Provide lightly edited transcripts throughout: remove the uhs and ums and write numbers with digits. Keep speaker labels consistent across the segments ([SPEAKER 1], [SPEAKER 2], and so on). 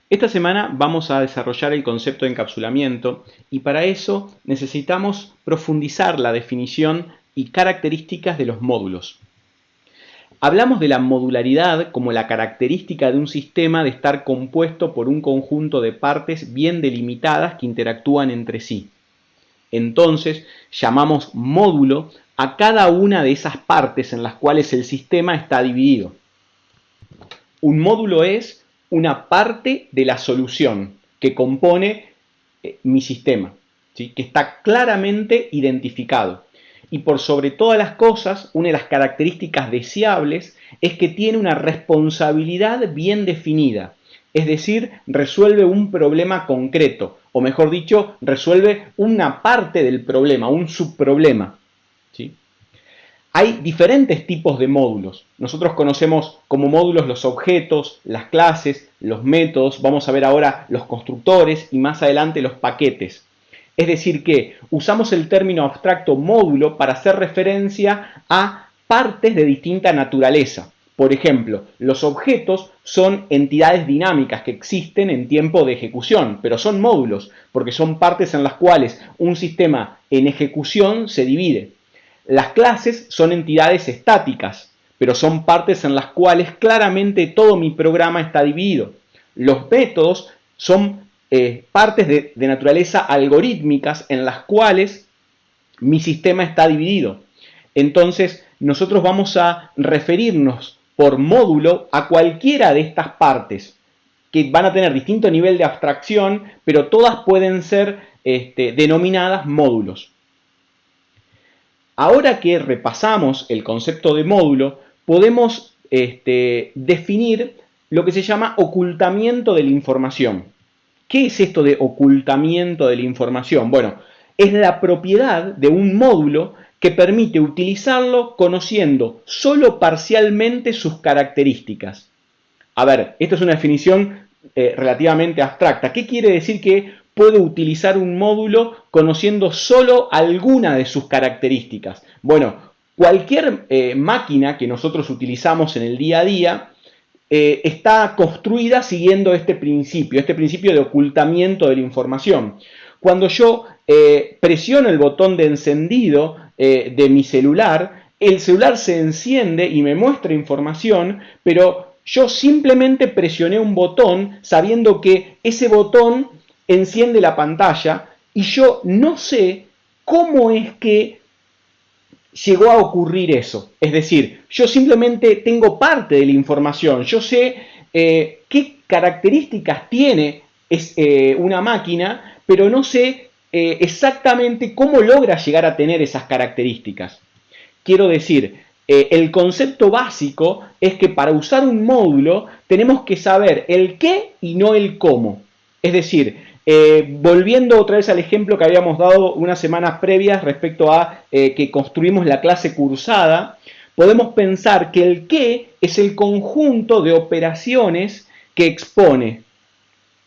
[SPEAKER 1] Esta semana vamos a desarrollar el concepto de encapsulamiento y para eso necesitamos profundizar la definición y características de los módulos. Hablamos de la modularidad como la característica de un sistema de estar compuesto por un conjunto de partes bien delimitadas que interactúan entre sí. Entonces, llamamos módulo a cada una de esas partes en las cuales el sistema está dividido. Un módulo es una parte de la solución que compone mi sistema, ¿sí? Que está claramente identificado. Y por sobre todas las cosas, una de las características deseables es que tiene una responsabilidad bien definida. Es decir, resuelve un problema concreto, o mejor dicho, resuelve una parte del problema, un subproblema, ¿sí? Hay diferentes tipos de módulos. Nosotros conocemos como módulos los objetos, las clases, los métodos, vamos a ver ahora los constructores y más adelante los paquetes. Es decir que usamos el término abstracto módulo para hacer referencia a partes de distinta naturaleza. Por ejemplo, los objetos son entidades dinámicas que existen en tiempo de ejecución, pero son módulos porque son partes en las cuales un sistema en ejecución se divide. Las clases son entidades estáticas, pero son partes en las cuales claramente todo mi programa está dividido. Los métodos son partes de naturaleza algorítmicas en las cuales mi sistema está dividido. Entonces, nosotros vamos a referirnos por módulo a cualquiera de estas partes, que van a tener distinto nivel de abstracción, pero todas pueden ser denominadas módulos. Ahora que repasamos el concepto de módulo, podemos definir lo que se llama ocultamiento de la información. ¿Qué es esto de ocultamiento de la información? Bueno, es la propiedad de un módulo que permite utilizarlo conociendo solo parcialmente sus características. A ver, esta es una definición relativamente abstracta. ¿Qué quiere decir que puedo utilizar un módulo conociendo solo alguna de sus características? Bueno, cualquier máquina que nosotros utilizamos en el día a día está construida siguiendo este principio de ocultamiento de la información. Cuando yo presiono el botón de encendido de mi celular, el celular se enciende y me muestra información, pero yo simplemente presioné un botón sabiendo que ese botón enciende la pantalla y yo no sé cómo es que llegó a ocurrir eso. Es decir, yo simplemente tengo parte de la información, yo sé qué características tiene una máquina, pero no sé exactamente cómo logra llegar a tener esas características. Quiero decir, el concepto básico es que para usar un módulo tenemos que saber el qué y no el cómo. Es decir, volviendo otra vez al ejemplo que habíamos dado unas semanas previas respecto a que construimos la clase cursada, podemos pensar que el qué es el conjunto de operaciones que expone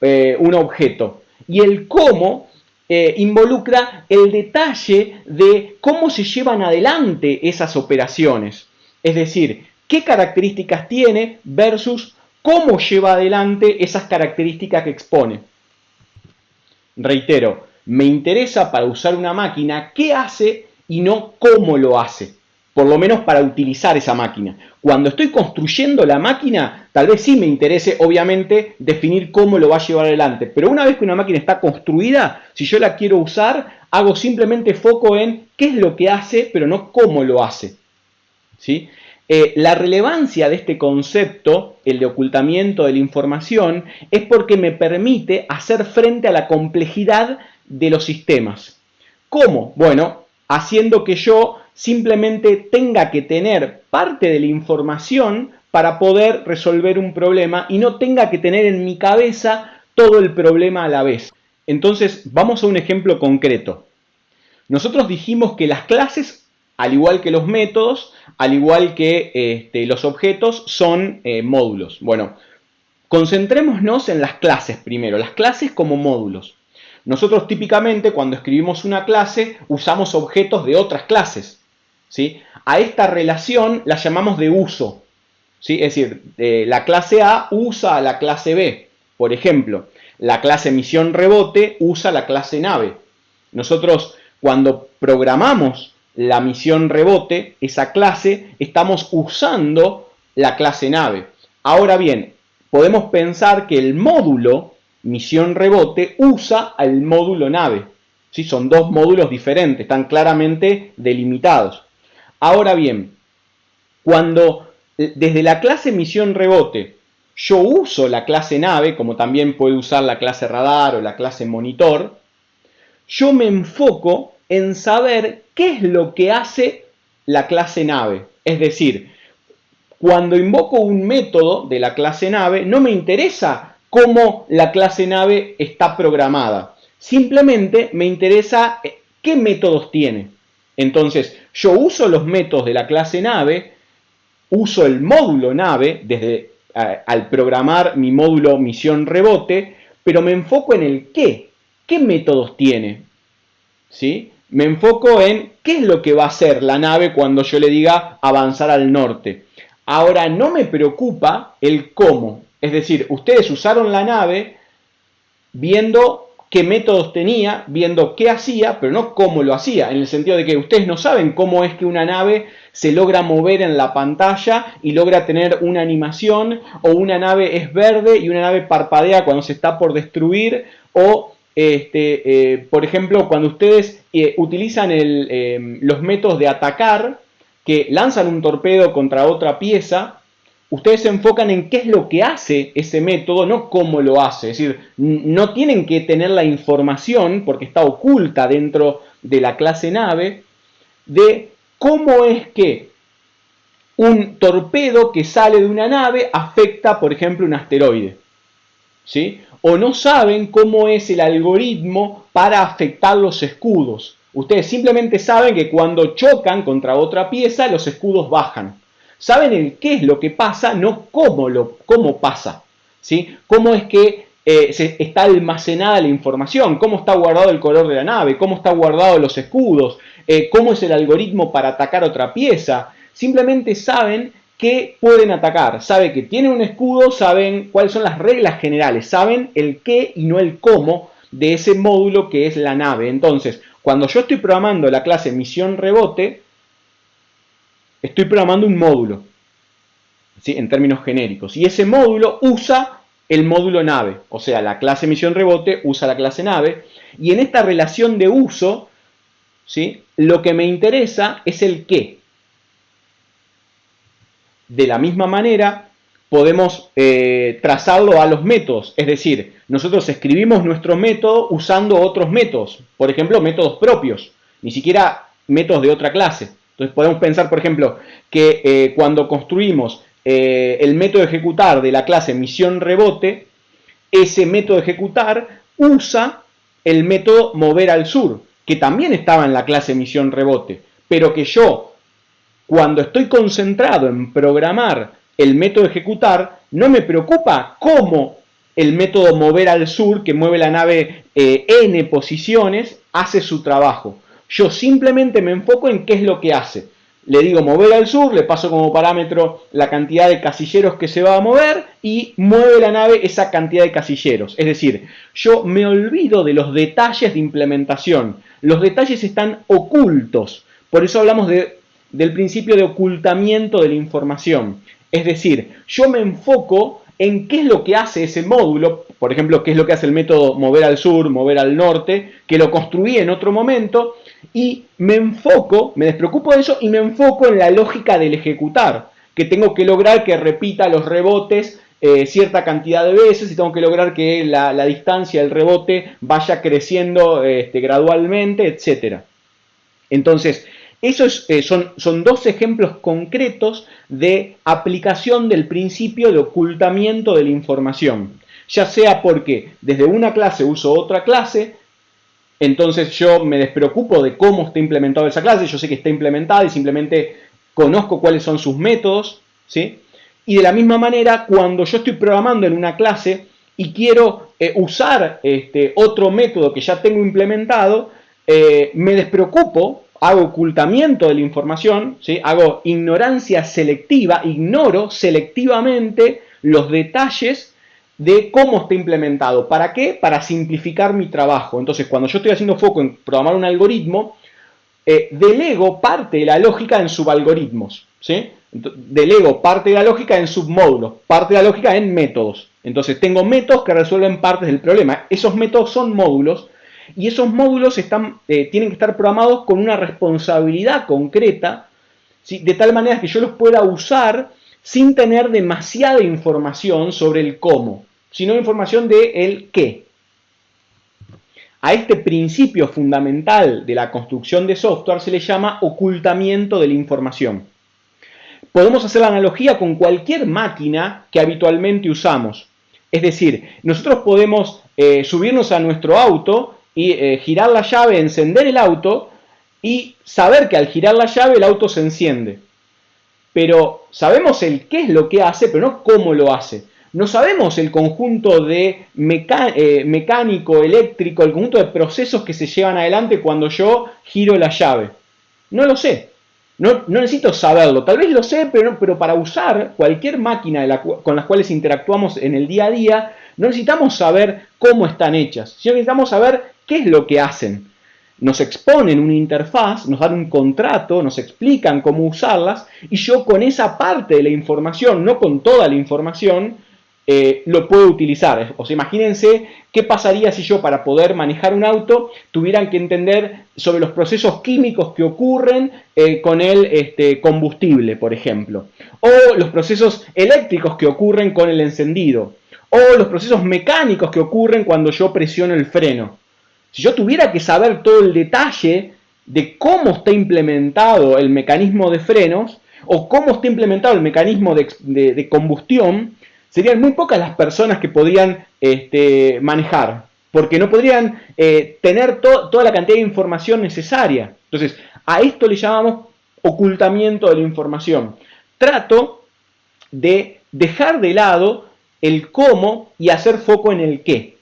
[SPEAKER 1] un objeto y el cómo involucra el detalle de cómo se llevan adelante esas operaciones. Es decir, qué características tiene versus cómo lleva adelante esas características que expone. Reitero, me interesa para usar una máquina qué hace y no cómo lo hace. Por lo menos para utilizar esa máquina. Cuando estoy construyendo la máquina, tal vez sí me interese, obviamente, definir cómo lo va a llevar adelante. Pero una vez que una máquina está construida, si yo la quiero usar, hago simplemente foco en qué es lo que hace, pero no cómo lo hace. ¿Sí? La relevancia de este concepto, el de ocultamiento de la información, es porque me permite hacer frente a la complejidad de los sistemas. ¿Cómo? Bueno, haciendo que yo simplemente tenga que tener parte de la información para poder resolver un problema y no tenga que tener en mi cabeza todo el problema a la vez. Entonces, vamos a un ejemplo concreto. Nosotros dijimos que las clases, al igual que los métodos, al igual que los objetos, son módulos. Bueno, concentrémonos en las clases primero, las clases como módulos. Nosotros típicamente cuando escribimos una clase usamos objetos de otras clases, ¿sí? A esta relación la llamamos de uso, ¿sí? Es decir, la clase A usa a la clase B, Por ejemplo, la clase misión rebote usa la clase nave. Nosotros cuando programamos la misión rebote, esa clase, estamos usando la clase nave. Ahora bien, podemos pensar que el módulo misión rebote usa al módulo nave. ¿Sí? Son dos módulos diferentes, están claramente delimitados. Ahora bien, cuando desde la clase misión rebote yo uso la clase nave, como también puedo usar la clase radar o la clase monitor, yo me enfoco en saber qué es lo que hace la clase nave. Es decir, cuando invoco un método de la clase nave, no me interesa cómo la clase nave está programada. Simplemente me interesa qué métodos tiene. Entonces, yo uso los métodos de la clase nave, uso el módulo nave desde al programar mi módulo misión rebote, pero me enfoco en el qué. ¿Qué métodos tiene? ¿Sí? Me enfoco en qué es lo que va a hacer la nave cuando yo le diga avanzar al norte. Ahora, no me preocupa el cómo. Es decir, ustedes usaron la nave viendo qué métodos tenía, viendo qué hacía, pero no cómo lo hacía, en el sentido de que ustedes no saben cómo es que una nave se logra mover en la pantalla y logra tener una animación, o una nave es verde y una nave parpadea cuando se está por destruir, o por ejemplo, cuando ustedes utilizan los métodos de atacar, que lanzan un torpedo contra otra pieza, ustedes se enfocan en qué es lo que hace ese método, no cómo lo hace. Es decir, no tienen que tener la información, porque está oculta dentro de la clase nave, de cómo es que un torpedo que sale de una nave afecta, por ejemplo, un asteroide. ¿Sí? O no saben cómo es el algoritmo para afectar los escudos. Ustedes simplemente saben que cuando chocan contra otra pieza, los escudos bajan. Saben el qué es lo que pasa, no cómo pasa. ¿Sí? Cómo es que está almacenada la información, cómo está guardado el color de la nave, cómo está guardado los escudos, cómo es el algoritmo para atacar otra pieza. Simplemente saben que pueden atacar, saben que tienen un escudo, saben cuáles son las reglas generales, saben el qué y no el cómo de ese módulo que es la nave. Entonces, cuando yo estoy programando la clase misión rebote, estoy programando un módulo, ¿sí? En términos genéricos, y ese módulo usa el módulo nave, o sea, la clase misión rebote usa la clase nave, y en esta relación de uso, ¿sí? Lo que me interesa es el qué. De la misma manera, podemos trazarlo a los métodos, es decir, nosotros escribimos nuestro método usando otros métodos, por ejemplo, métodos propios, ni siquiera métodos de otra clase. Entonces podemos pensar, por ejemplo, que cuando construimos el método ejecutar de la clase misión rebote, ese método ejecutar usa el método mover al sur, que también estaba en la clase misión rebote, pero que yo, cuando estoy concentrado en programar el método ejecutar, no me preocupa cómo el método mover al sur, que mueve la nave n posiciones, hace su trabajo. Yo simplemente me enfoco en qué es lo que hace. Le digo mover al sur, le paso como parámetro la cantidad de casilleros que se va a mover y mueve la nave esa cantidad de casilleros. Es decir, yo me olvido de los detalles de implementación. Los detalles están ocultos. Por eso hablamos del principio de ocultamiento de la información. Es decir, yo me enfoco en qué es lo que hace ese módulo, por ejemplo, qué es lo que hace el método mover al sur, mover al norte, que lo construí en otro momento, y me enfoco, me despreocupo de eso y me enfoco en la lógica del ejecutar, que tengo que lograr que repita los rebotes cierta cantidad de veces y tengo que lograr que la distancia del rebote vaya creciendo gradualmente, etc. Entonces, esos son dos ejemplos concretos de aplicación del principio de ocultamiento de la información. Ya sea porque desde una clase uso otra clase, entonces yo me despreocupo de cómo está implementada esa clase, yo sé que está implementada y simplemente conozco cuáles son sus métodos, ¿sí? Y de la misma manera, cuando yo estoy programando en una clase y quiero usar otro método que ya tengo implementado, me despreocupo, hago ocultamiento de la información, ¿sí? Hago ignorancia selectiva, ignoro selectivamente los detalles de cómo está implementado. ¿Para qué? Para simplificar mi trabajo. Entonces, cuando yo estoy haciendo foco en programar un algoritmo, delego parte de la lógica en subalgoritmos, ¿sí? Delego parte de la lógica en submódulos, parte de la lógica en métodos. Entonces tengo métodos que resuelven partes del problema. Esos métodos son módulos y esos módulos tienen que estar programados con una responsabilidad concreta, ¿sí? De tal manera que yo los pueda usar sin tener demasiada información sobre el cómo, sino información de el qué. A este principio fundamental de la construcción de software se le llama ocultamiento de la información. Podemos hacer la analogía con cualquier máquina que habitualmente usamos. Es decir, nosotros podemos subirnos a nuestro auto y girar la llave, encender el auto y saber que al girar la llave el auto se enciende. Pero sabemos el qué es lo que hace, pero no cómo lo hace. No sabemos el conjunto de mecánico, eléctrico, el conjunto de procesos que se llevan adelante cuando yo giro la llave. No lo sé. No necesito saberlo. Tal vez lo sé, pero para usar cualquier máquina con las cuales interactuamos en el día a día, no necesitamos saber cómo están hechas, sino necesitamos saber qué es lo que hacen. Nos exponen una interfaz, nos dan un contrato, nos explican cómo usarlas y yo con esa parte de la información, no con toda la información, lo puedo utilizar. O sea, imagínense qué pasaría si yo para poder manejar un auto tuvieran que entender sobre los procesos químicos que ocurren con el combustible, por ejemplo. O los procesos eléctricos que ocurren con el encendido. O los procesos mecánicos que ocurren cuando yo presiono el freno. Si yo tuviera que saber todo el detalle de cómo está implementado el mecanismo de frenos o cómo está implementado el mecanismo de combustión, serían muy pocas las personas que podrían manejar, porque no podrían tener toda la cantidad de información necesaria. Entonces, a esto le llamamos ocultamiento de la información. Trato de dejar de lado el cómo y hacer foco en el qué.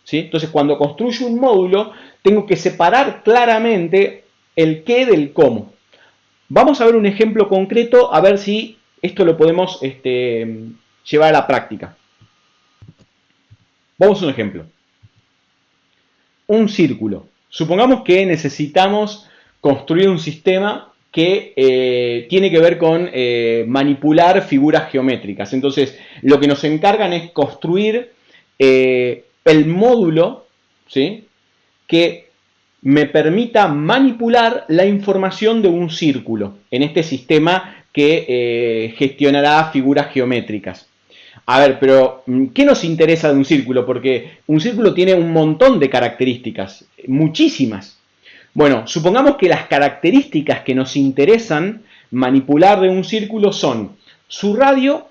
[SPEAKER 1] ¿Sí? Entonces, cuando construyo un módulo, tengo que separar claramente el qué del cómo. Vamos a ver un ejemplo concreto, a ver si esto lo podemos llevar a la práctica. Vamos a un ejemplo. Un círculo. Supongamos que necesitamos construir un sistema que tiene que ver con manipular figuras geométricas. Entonces, lo que nos encargan es construir el módulo, ¿sí?, que me permita manipular la información de un círculo en este sistema que gestionará figuras geométricas. A ver, pero ¿qué nos interesa de un círculo? Porque un círculo tiene un montón de características, muchísimas. Bueno, supongamos que las características que nos interesan manipular de un círculo son su radio,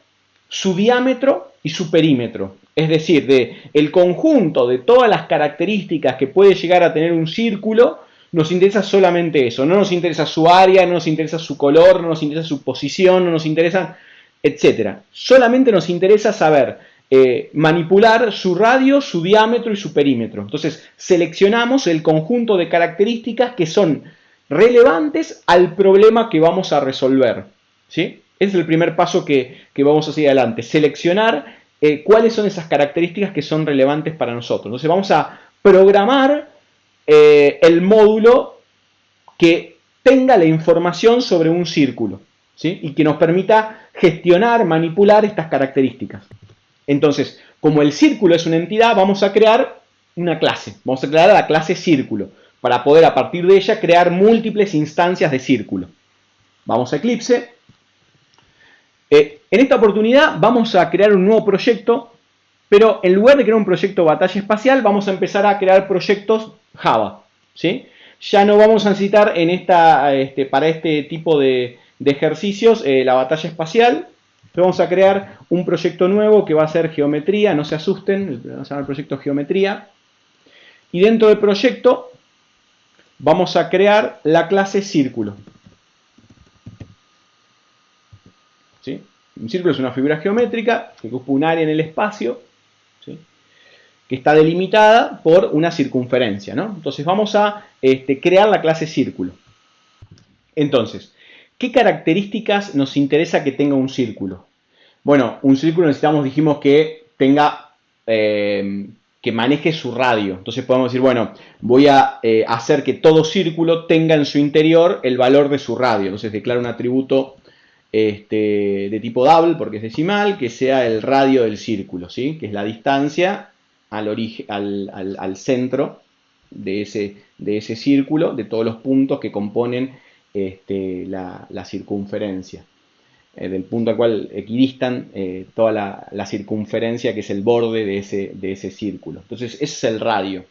[SPEAKER 1] su diámetro y su perímetro. Es decir, el conjunto de todas las características que puede llegar a tener un círculo, nos interesa solamente eso. No nos interesa su área, no nos interesa su color, no nos interesa su posición, no nos interesa, etc. Solamente nos interesa saber manipular su radio, su diámetro y su perímetro. Entonces, seleccionamos el conjunto de características que son relevantes al problema que vamos a resolver. ¿Sí? Ese es el primer paso que vamos a seguir adelante. Seleccionar cuáles son esas características que son relevantes para nosotros. Entonces vamos a programar el módulo que tenga la información sobre un círculo, ¿sí?, y que nos permita gestionar, manipular estas características. Entonces, como el círculo es una entidad, vamos a crear una clase. Vamos a crear la clase círculo para poder a partir de ella crear múltiples instancias de círculo. Vamos a Eclipse. En esta oportunidad vamos a crear un nuevo proyecto, pero en lugar de crear un proyecto batalla espacial, vamos a empezar a crear proyectos Java, ¿sí? Ya no vamos a necesitar para este tipo de ejercicios la batalla espacial, pero vamos a crear un proyecto nuevo que va a ser geometría, no se asusten, vamos a llamar proyecto geometría. Y dentro del proyecto vamos a crear la clase círculo. ¿Sí? Un círculo es una figura geométrica que ocupa un área en el espacio, ¿sí?, que está delimitada por una circunferencia, ¿no? Entonces vamos a crear la clase círculo. Entonces, ¿qué características nos interesa que tenga un círculo? Bueno, un círculo dijimos que tenga que maneje su radio. Entonces podemos decir, bueno, voy a hacer que todo círculo tenga en su interior el valor de su radio. Entonces declaro un atributo de tipo double, porque es decimal, que sea el radio del círculo, ¿sí? Que es la distancia al centro de ese círculo, de todos los puntos que componen la circunferencia. Del punto al cual equidistan toda la circunferencia, que es el borde de ese círculo. Entonces, ese es el radio.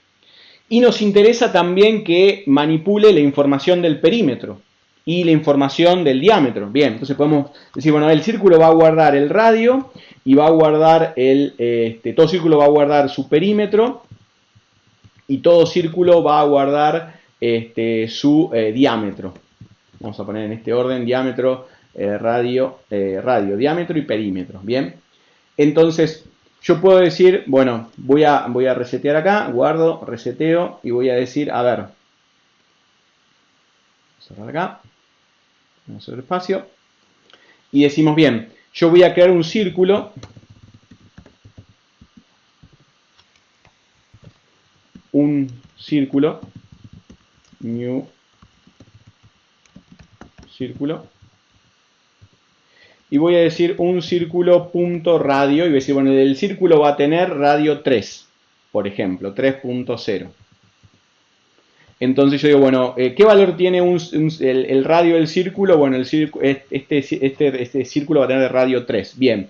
[SPEAKER 1] Y nos interesa también que manipule la información del perímetro y la información del diámetro. Bien, entonces podemos decir, bueno, el círculo va a guardar el radio y va a guardar todo círculo va a guardar su perímetro y todo círculo va a guardar su diámetro. Vamos a poner en este orden diámetro, radio, diámetro y perímetro. Bien, entonces yo puedo decir, bueno, voy a resetear acá, guardo, reseteo y voy a decir, a ver, cerrar acá, vamos a hacer espacio y decimos, bien, yo voy a crear un círculo, new círculo, y voy a decir un círculo punto radio, y voy a decir, bueno, el círculo va a tener radio 3, por ejemplo, 3.0. Entonces yo digo, bueno, ¿qué valor tiene el radio del círculo? Bueno, este círculo va a tener de radio 3. Bien.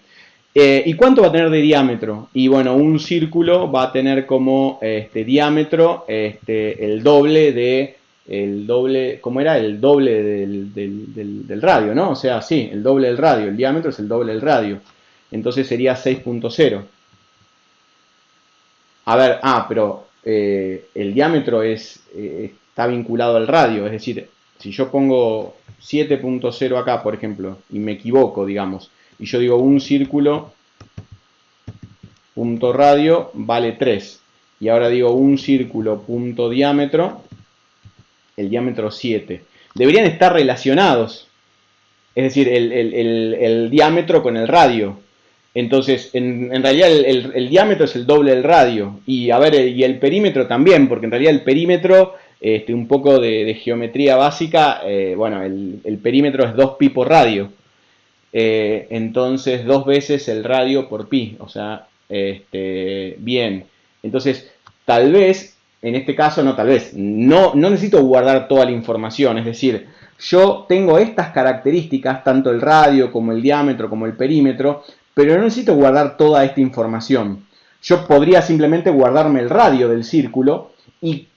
[SPEAKER 1] ¿Y cuánto va a tener de diámetro? Y bueno, un círculo va a tener como diámetro el doble, ¿cómo era? El doble del radio, ¿no? O sea, sí, el doble del radio. El diámetro es el doble del radio. Entonces sería 6.0. A ver, pero el diámetro está vinculado al radio. Es decir, si yo pongo 7.0 acá, por ejemplo, y me equivoco, digamos, y yo digo un círculo punto radio vale 3. Y ahora digo un círculo punto diámetro, el diámetro 7. Deberían estar relacionados. Es decir, el diámetro con el radio. Entonces, en realidad el diámetro es el doble del radio. Y a ver, y el perímetro también, porque en realidad el perímetro, un poco de geometría básica, bueno, el perímetro es 2pi por radio. Entonces, 2 veces el radio por pi. O sea, bien. Entonces, tal vez, en este caso, no necesito guardar toda la información. Es decir, yo tengo estas características, tanto el radio como el diámetro como el perímetro, pero no necesito guardar toda esta información. Yo podría simplemente guardarme el radio del círculo y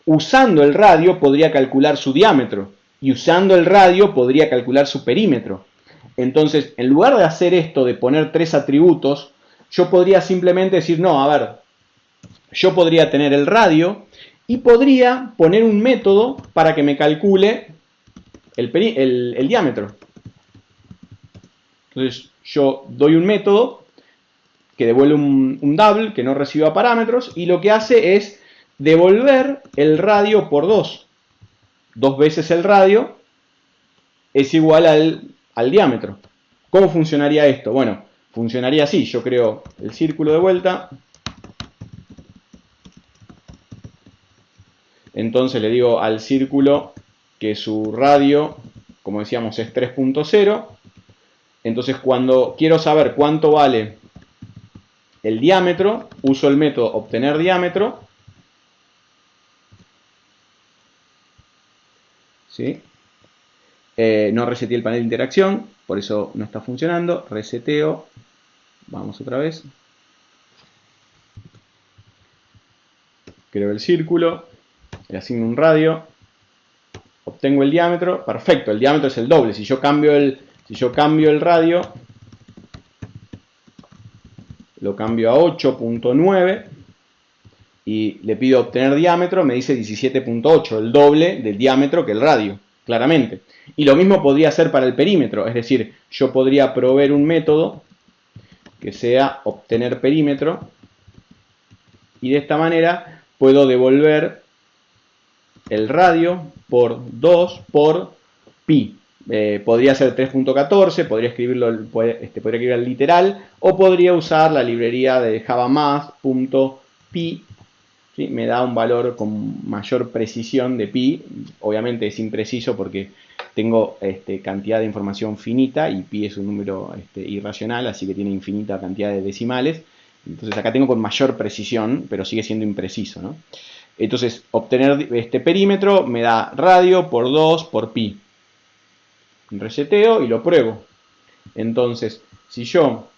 [SPEAKER 1] usando el radio podría calcular su diámetro y usando el radio podría calcular su perímetro. Entonces, en lugar de hacer esto de poner 3 atributos, yo podría simplemente decir, no, a ver, yo podría tener el radio y podría poner un método para que me calcule el diámetro. Entonces yo doy un método que devuelve un double, que no reciba parámetros, y lo que hace es devolver el radio por 2. 2 veces el radio es igual al diámetro. ¿Cómo funcionaría esto? Bueno, funcionaría así. Yo creo el círculo de vuelta. Entonces le digo al círculo que su radio, como decíamos, es 3.0. Entonces cuando quiero saber cuánto vale el diámetro, uso el método obtener diámetro. ¿Sí? No reseteé el panel de interacción, por eso no está funcionando. Reseteo. Vamos otra vez. Creo el círculo. Le asigno un radio. Obtengo el diámetro. Perfecto, el diámetro es el doble. Si yo cambio el radio, lo cambio a 8.9 y le pido obtener diámetro, me dice 17.8, el doble del diámetro que el radio, claramente. Y lo mismo podría ser para el perímetro, es decir, yo podría proveer un método que sea obtener perímetro y de esta manera puedo devolver el radio por 2 por pi. Podría ser 3.14, podría escribirlo, podría escribir el literal, o podría usar la librería de javamath.pi, ¿sí? Me da un valor con mayor precisión de pi. Obviamente es impreciso porque tengo cantidad de información finita y pi es un número irracional, así que tiene infinita cantidad de decimales. Entonces acá tengo con mayor precisión, pero sigue siendo impreciso, ¿no? Entonces, obtener este perímetro me da radio por 2 por pi. Reseteo y lo pruebo. Entonces, si yo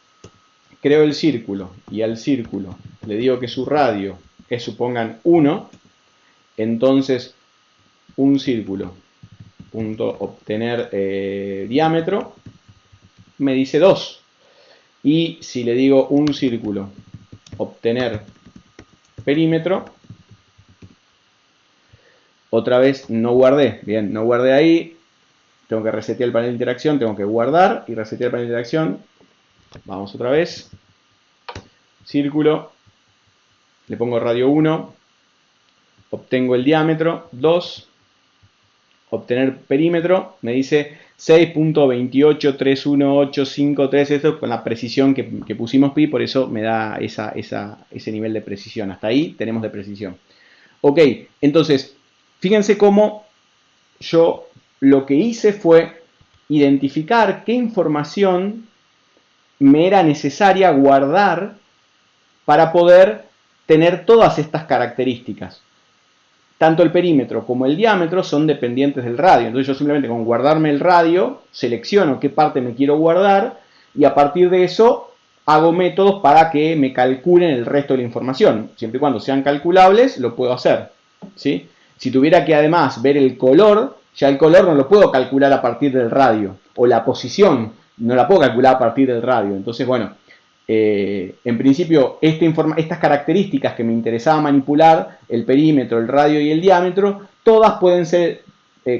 [SPEAKER 1] creo el círculo y al círculo le digo que su radio es, supongan, 1, entonces un círculo punto obtener diámetro me dice 2. Y si le digo un círculo obtener perímetro, otra vez no guardé. Bien, no guardé ahí. Tengo que resetear el panel de interacción, tengo que guardar y resetear el panel de interacción. Vamos otra vez. Círculo. Le pongo radio 1. Obtengo el diámetro 2. Obtener perímetro. Me dice 6.2831853. Esto con la precisión que pusimos pi. Por eso me da ese nivel de precisión. Hasta ahí tenemos de precisión. Ok, entonces, fíjense cómo yo lo que hice fue identificar qué información me era necesaria guardar para poder tener todas estas características. Tanto el perímetro como el diámetro son dependientes del radio. Entonces yo simplemente con guardarme el radio, selecciono qué parte me quiero guardar y a partir de eso hago métodos para que me calculen el resto de la información. Siempre y cuando sean calculables, lo puedo hacer, ¿sí? Si tuviera que además ver el color, ya el color no lo puedo calcular a partir del radio. O la posición no la puedo calcular a partir del radio. Entonces, bueno, en principio estas características que me interesaba manipular, el perímetro, el radio y el diámetro, todas pueden ser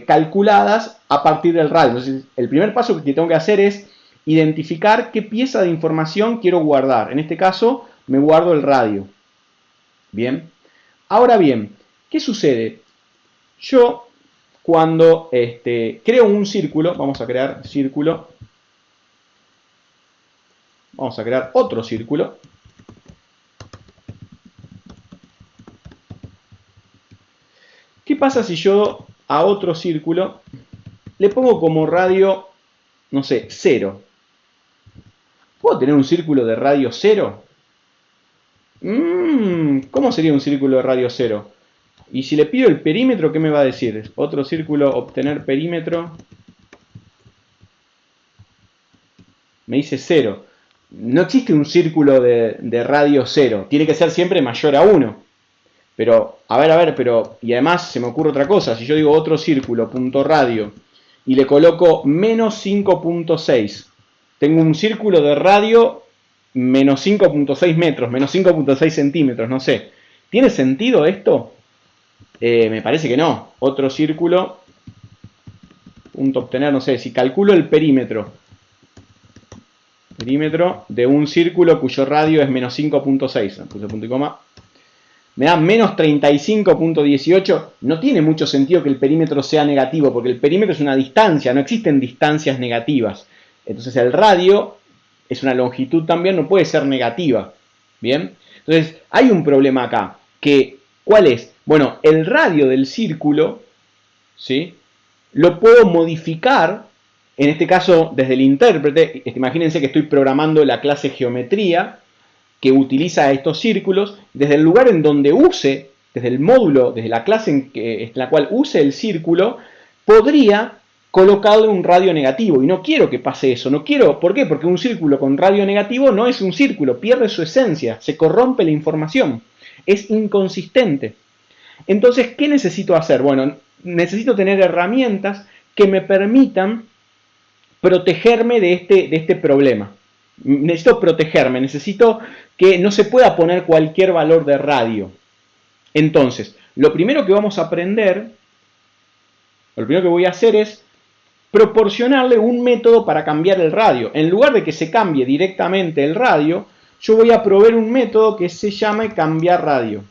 [SPEAKER 1] calculadas a partir del radio. Entonces, el primer paso que tengo que hacer es identificar qué pieza de información quiero guardar. En este caso, me guardo el radio. Bien. Ahora bien, ¿qué sucede? Yo, cuando creo un círculo, vamos a crear círculo, vamos a crear otro círculo. ¿Qué pasa si yo a otro círculo le pongo como radio, no sé, 0? ¿Puedo tener un círculo de radio 0? ¿Cómo sería un círculo de radio 0? Y si le pido el perímetro, ¿qué me va a decir? Otro círculo, obtener perímetro. Me dice 0. No existe un círculo de radio 0. Tiene que ser siempre mayor a 1. Pero, a ver, pero... Y además se me ocurre otra cosa. Si yo digo otro círculo, punto radio, y le coloco menos 5.6. Tengo un círculo de radio menos 5.6 metros, menos 5.6 centímetros, no sé. ¿Tiene sentido esto? Me parece que no. Otro círculo, punto obtener, no sé, si calculo el perímetro de un círculo cuyo radio es menos 5.6, puse punto y coma, me da menos 35.18. No tiene mucho sentido que el perímetro sea negativo, porque el perímetro es una distancia, no existen distancias negativas. Entonces el radio es una longitud también, no puede ser negativa. ¿Bien? Entonces hay un problema acá, ¿cuál es? Bueno, el radio del círculo, ¿sí?, lo puedo modificar, en este caso desde el intérprete. Imagínense que estoy programando la clase geometría que utiliza estos círculos. Desde el lugar en donde use, desde el módulo, desde la clase en la cual use el círculo, podría colocarle un radio negativo. Y no quiero que pase eso. No quiero, ¿por qué? Porque un círculo con radio negativo no es un círculo, pierde su esencia, se corrompe la información, es inconsistente. Entonces, ¿qué necesito hacer? Bueno, necesito tener herramientas que me permitan protegerme de este problema. Necesito protegerme, necesito que no se pueda poner cualquier valor de radio. Entonces, lo primero que vamos a aprender, lo primero que voy a hacer es proporcionarle un método para cambiar el radio. En lugar de que se cambie directamente el radio, yo voy a proveer un método que se llame cambiar radio.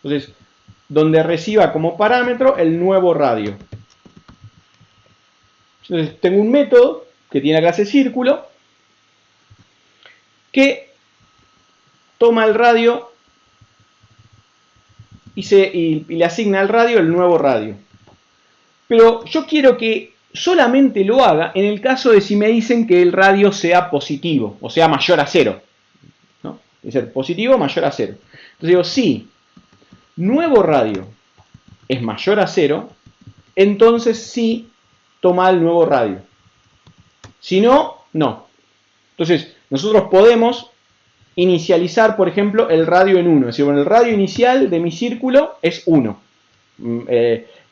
[SPEAKER 1] Entonces, donde reciba como parámetro el nuevo radio. Entonces tengo un método que tiene la clase círculo que toma el radio y le asigna al radio el nuevo radio. Pero yo quiero que solamente lo haga en el caso de si me dicen que el radio sea positivo, o sea mayor a 0. ¿No? Es decir, positivo mayor a 0. Entonces digo, si nuevo radio es mayor a 0, entonces sí toma el nuevo radio. Si no, no. Entonces, nosotros podemos inicializar, por ejemplo, el radio en 1. Es decir, bueno, el radio inicial de mi círculo es 1.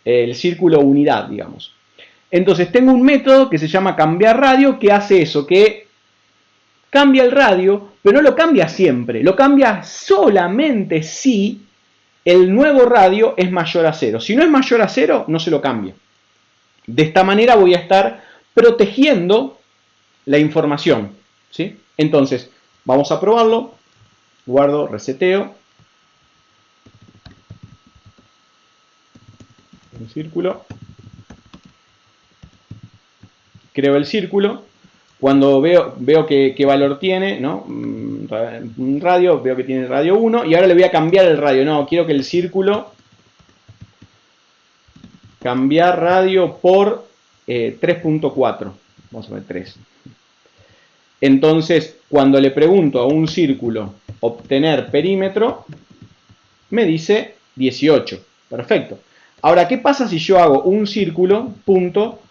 [SPEAKER 1] El círculo unidad, digamos. Entonces, tengo un método que se llama cambiar radio que hace eso, que cambia el radio, pero no lo cambia siempre. Lo cambia solamente si el nuevo radio es mayor a 0. Si no es mayor a 0, no se lo cambia. De esta manera voy a estar protegiendo la información, ¿sí? Entonces, vamos a probarlo. Guardo, reseteo. Un círculo. Creo el círculo. Cuando veo qué valor tiene, ¿no? Un radio, veo que tiene radio 1. Y ahora le voy a cambiar el radio. No, quiero que el círculo... Cambiar radio por 3.4. Vamos a ver 3. Entonces, cuando le pregunto a un círculo obtener perímetro, me dice 18. Perfecto. Ahora, ¿qué pasa si yo hago un círculo, punto,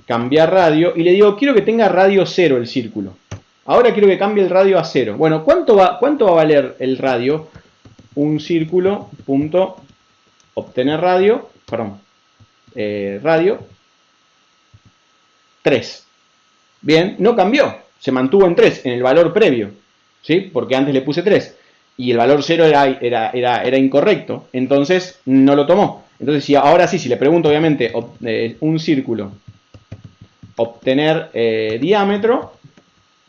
[SPEAKER 1] cambiar radio, y le digo, quiero que tenga radio 0 el círculo? Ahora quiero que cambie el radio a 0. Bueno, ¿cuánto va a valer el radio? Un círculo, punto, obtener radio, perdón, radio 3. Bien, no cambió, se mantuvo en 3, en el valor previo, ¿sí? Porque antes le puse 3 y el valor 0 era incorrecto, entonces no lo tomó. Entonces, ahora sí, si le pregunto obviamente un círculo, obtener diámetro,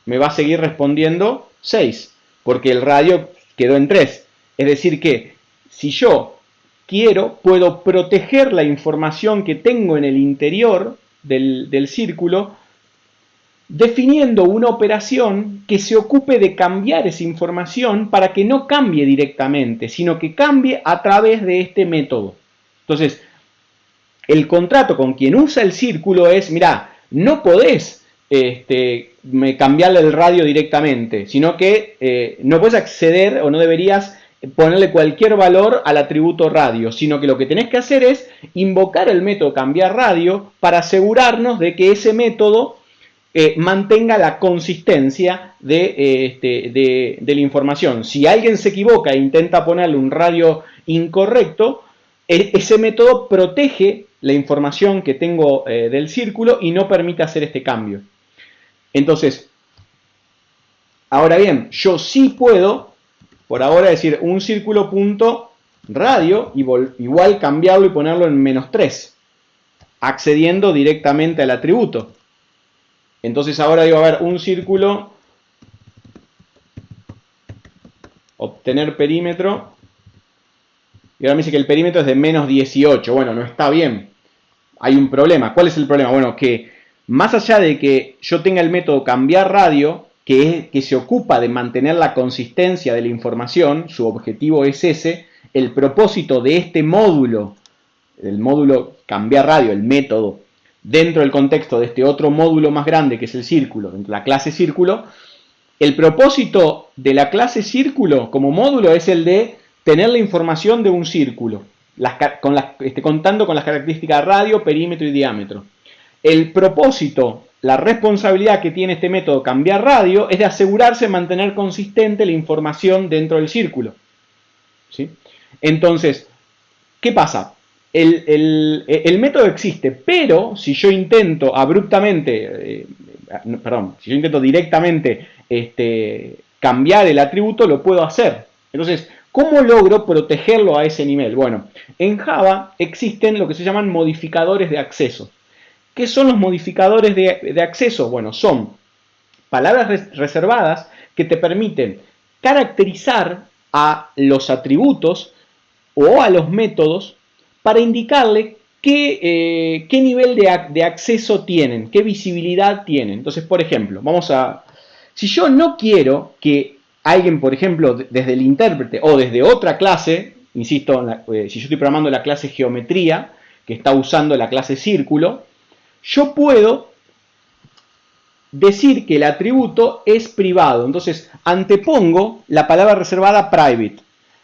[SPEAKER 1] me va a seguir respondiendo 6, porque el radio quedó en 3. Es decir que si yo quiero, puedo proteger la información que tengo en el interior del círculo, definiendo una operación que se ocupe de cambiar esa información para que no cambie directamente, sino que cambie a través de este método. Entonces, el contrato con quien usa el círculo es, mirá, no podés cambiarle el radio directamente, sino que no puedes acceder o no deberías ponerle cualquier valor al atributo radio, sino que lo que tenés que hacer es invocar el método cambiar radio para asegurarnos de que ese método mantenga la consistencia de la información. Si alguien se equivoca e intenta ponerle un radio incorrecto, ese método protege la información que tengo del círculo y no permite hacer este cambio. Entonces, ahora bien, yo sí puedo, por ahora, decir un círculo punto radio, igual cambiarlo y ponerlo en -3, accediendo directamente al atributo. Entonces ahora digo, a ver, un círculo, obtener perímetro, y ahora me dice que el perímetro es de -18. Bueno, no está bien. Hay un problema. ¿Cuál es el problema? Bueno, que más allá de que yo tenga el método cambiar radio, que se ocupa de mantener la consistencia de la información, su objetivo es ese, el propósito de este módulo, el módulo cambiar radio, el método, dentro del contexto de este otro módulo más grande que es el círculo, dentro de la clase círculo, el propósito de la clase círculo como módulo es el de tener la información de un círculo, contando con las características radio, perímetro y diámetro. El propósito, la responsabilidad que tiene este método cambiar radio es de asegurarse de mantener consistente la información dentro del círculo, ¿sí? Entonces, ¿qué pasa? El método existe, pero si yo intento abruptamente, si yo intento directamente cambiar el atributo, lo puedo hacer. Entonces, ¿cómo logro protegerlo a ese nivel? Bueno, en Java existen lo que se llaman modificadores de acceso. ¿Qué son los modificadores de acceso? Bueno, son palabras reservadas que te permiten caracterizar a los atributos o a los métodos para indicarle qué nivel de acceso tienen, qué visibilidad tienen. Entonces, por ejemplo, si yo no quiero que alguien, por ejemplo, desde el intérprete o desde otra clase, insisto, si yo estoy programando la clase geometría, que está usando la clase círculo, yo puedo decir que el atributo es privado. Entonces, antepongo la palabra reservada private.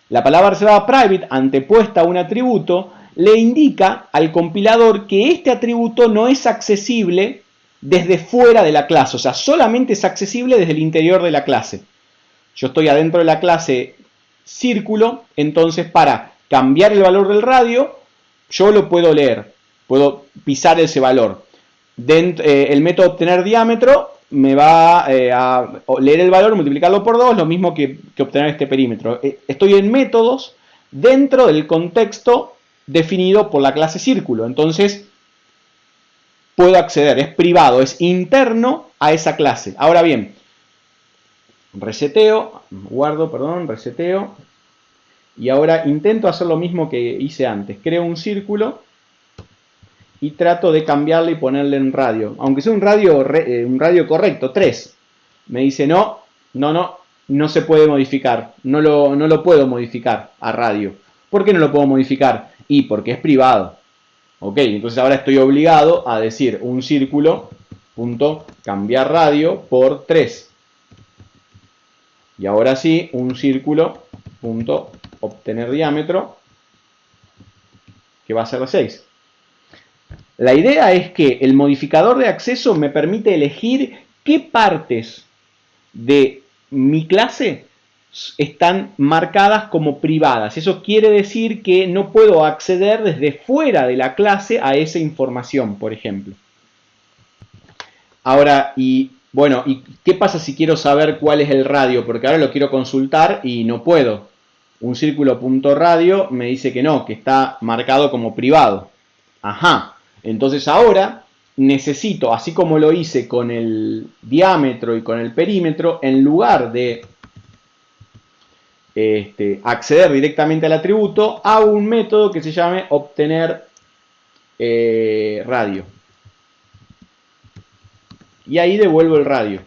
[SPEAKER 1] La palabra reservada private, antepuesta a un atributo, le indica al compilador que este atributo no es accesible desde fuera de la clase. O sea, solamente es accesible desde el interior de la clase. Yo estoy adentro de la clase círculo, entonces para cambiar el valor del radio, yo lo puedo leer. Puedo pisar ese valor. El método obtener diámetro me va a leer el valor, multiplicarlo por 2, lo mismo que obtener este perímetro. Estoy en métodos dentro del contexto definido por la clase círculo. Entonces, puedo acceder, es privado, es interno a esa clase. Ahora bien, reseteo, reseteo. Y ahora intento hacer lo mismo que hice antes. Creo un círculo y trato de cambiarle y ponerle en radio. Aunque sea un radio correcto, 3. Me dice no se puede modificar. No lo puedo modificar a radio. ¿Por qué no lo puedo modificar? Y porque es privado. Ok, entonces ahora estoy obligado a decir un círculo punto cambiar radio por 3. Y ahora sí, un círculo punto obtener diámetro, que va a ser de 6. La idea es que el modificador de acceso me permite elegir qué partes de mi clase están marcadas como privadas. Eso quiere decir que no puedo acceder desde fuera de la clase a esa información, por ejemplo. Ahora, ¿y qué pasa si quiero saber cuál es el radio? Porque ahora lo quiero consultar y no puedo. Un círculo.radio me dice que no, que está marcado como privado. Ajá. Entonces ahora necesito, así como lo hice con el diámetro y con el perímetro, en lugar de acceder directamente al atributo, hago un método que se llame obtener radio. Y ahí devuelvo el radio.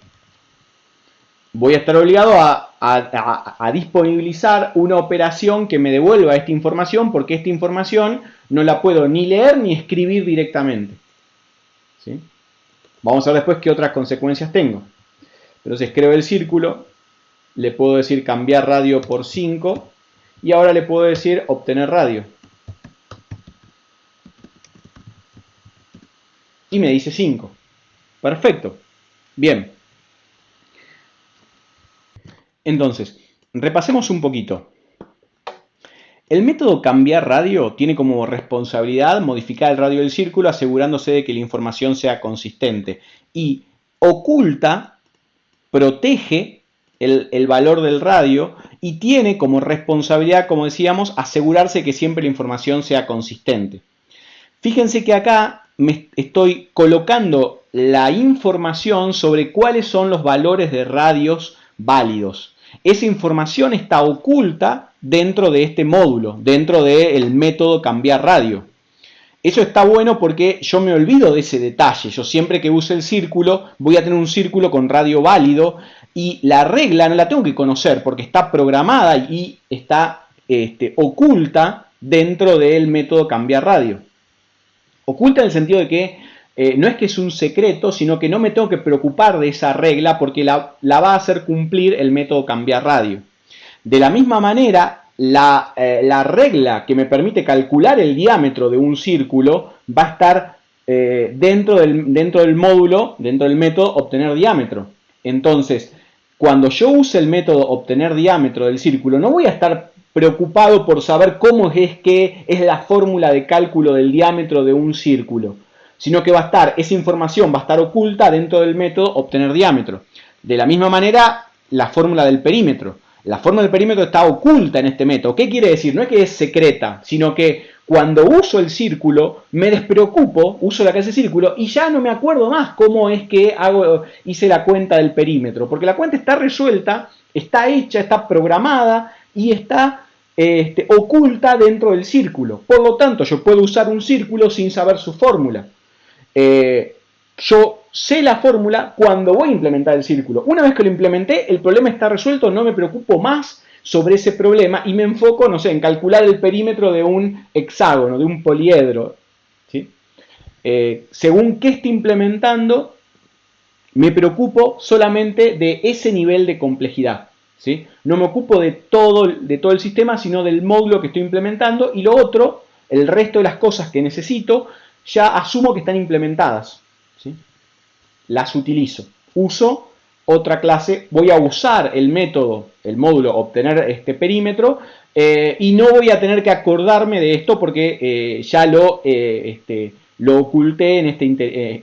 [SPEAKER 1] Voy a estar obligado a disponibilizar una operación que me devuelva esta información, porque esta información no la puedo ni leer ni escribir directamente. ¿Sí? Vamos a ver después qué otras consecuencias tengo. Entonces creo el círculo, le puedo decir cambiar radio por 5 y ahora le puedo decir obtener radio. Y me dice 5. Perfecto. Bien. Entonces, repasemos un poquito. El método cambiar radio tiene como responsabilidad modificar el radio del círculo asegurándose de que la información sea consistente y oculta, protege el valor del radio y tiene como responsabilidad, como decíamos, asegurarse que siempre la información sea consistente. Fíjense que acá me estoy colocando la información sobre cuáles son los valores de radios válidos. Esa información está oculta dentro de este módulo, dentro del método cambiar radio. Eso está bueno porque yo me olvido de ese detalle. Yo siempre que use el círculo voy a tener un círculo con radio válido y la regla no la tengo que conocer porque está programada y está oculta dentro del método cambiar radio. Oculta en el sentido de que no es que es un secreto, sino que no me tengo que preocupar de esa regla porque la va a hacer cumplir el método cambiar radio. De la misma manera, la regla que me permite calcular el diámetro de un círculo va a estar dentro del módulo, dentro del método obtener diámetro. Entonces, cuando yo use el método obtener diámetro del círculo, no voy a estar preocupado por saber cómo es que es la fórmula de cálculo del diámetro de un círculo, sino que esa información va a estar oculta dentro del método obtener diámetro. De la misma manera, la fórmula del perímetro. La fórmula del perímetro está oculta en este método. ¿Qué quiere decir? No es que es secreta, sino que cuando uso el círculo, me despreocupo, uso la clase círculo y ya no me acuerdo más cómo es que hice la cuenta del perímetro. Porque la cuenta está resuelta, está hecha, está programada y está oculta dentro del círculo. Por lo tanto, yo puedo usar un círculo sin saber su fórmula. Yo sé la fórmula cuando voy a implementar el círculo. Una vez que lo implementé, el problema está resuelto, no me preocupo más sobre ese problema y me enfoco, no sé, en calcular el perímetro de un hexágono, de un poliedro. ¿Sí? Según qué esté implementando, me preocupo solamente de ese nivel de complejidad. ¿Sí? No me ocupo de todo el sistema, sino del módulo que estoy implementando, y lo otro, el resto de las cosas que necesito, ya asumo que están implementadas. ¿Sí? Las utilizo. Uso otra clase, voy a usar el método, el módulo obtener este perímetro, y no voy a tener que acordarme de esto porque ya lo oculté en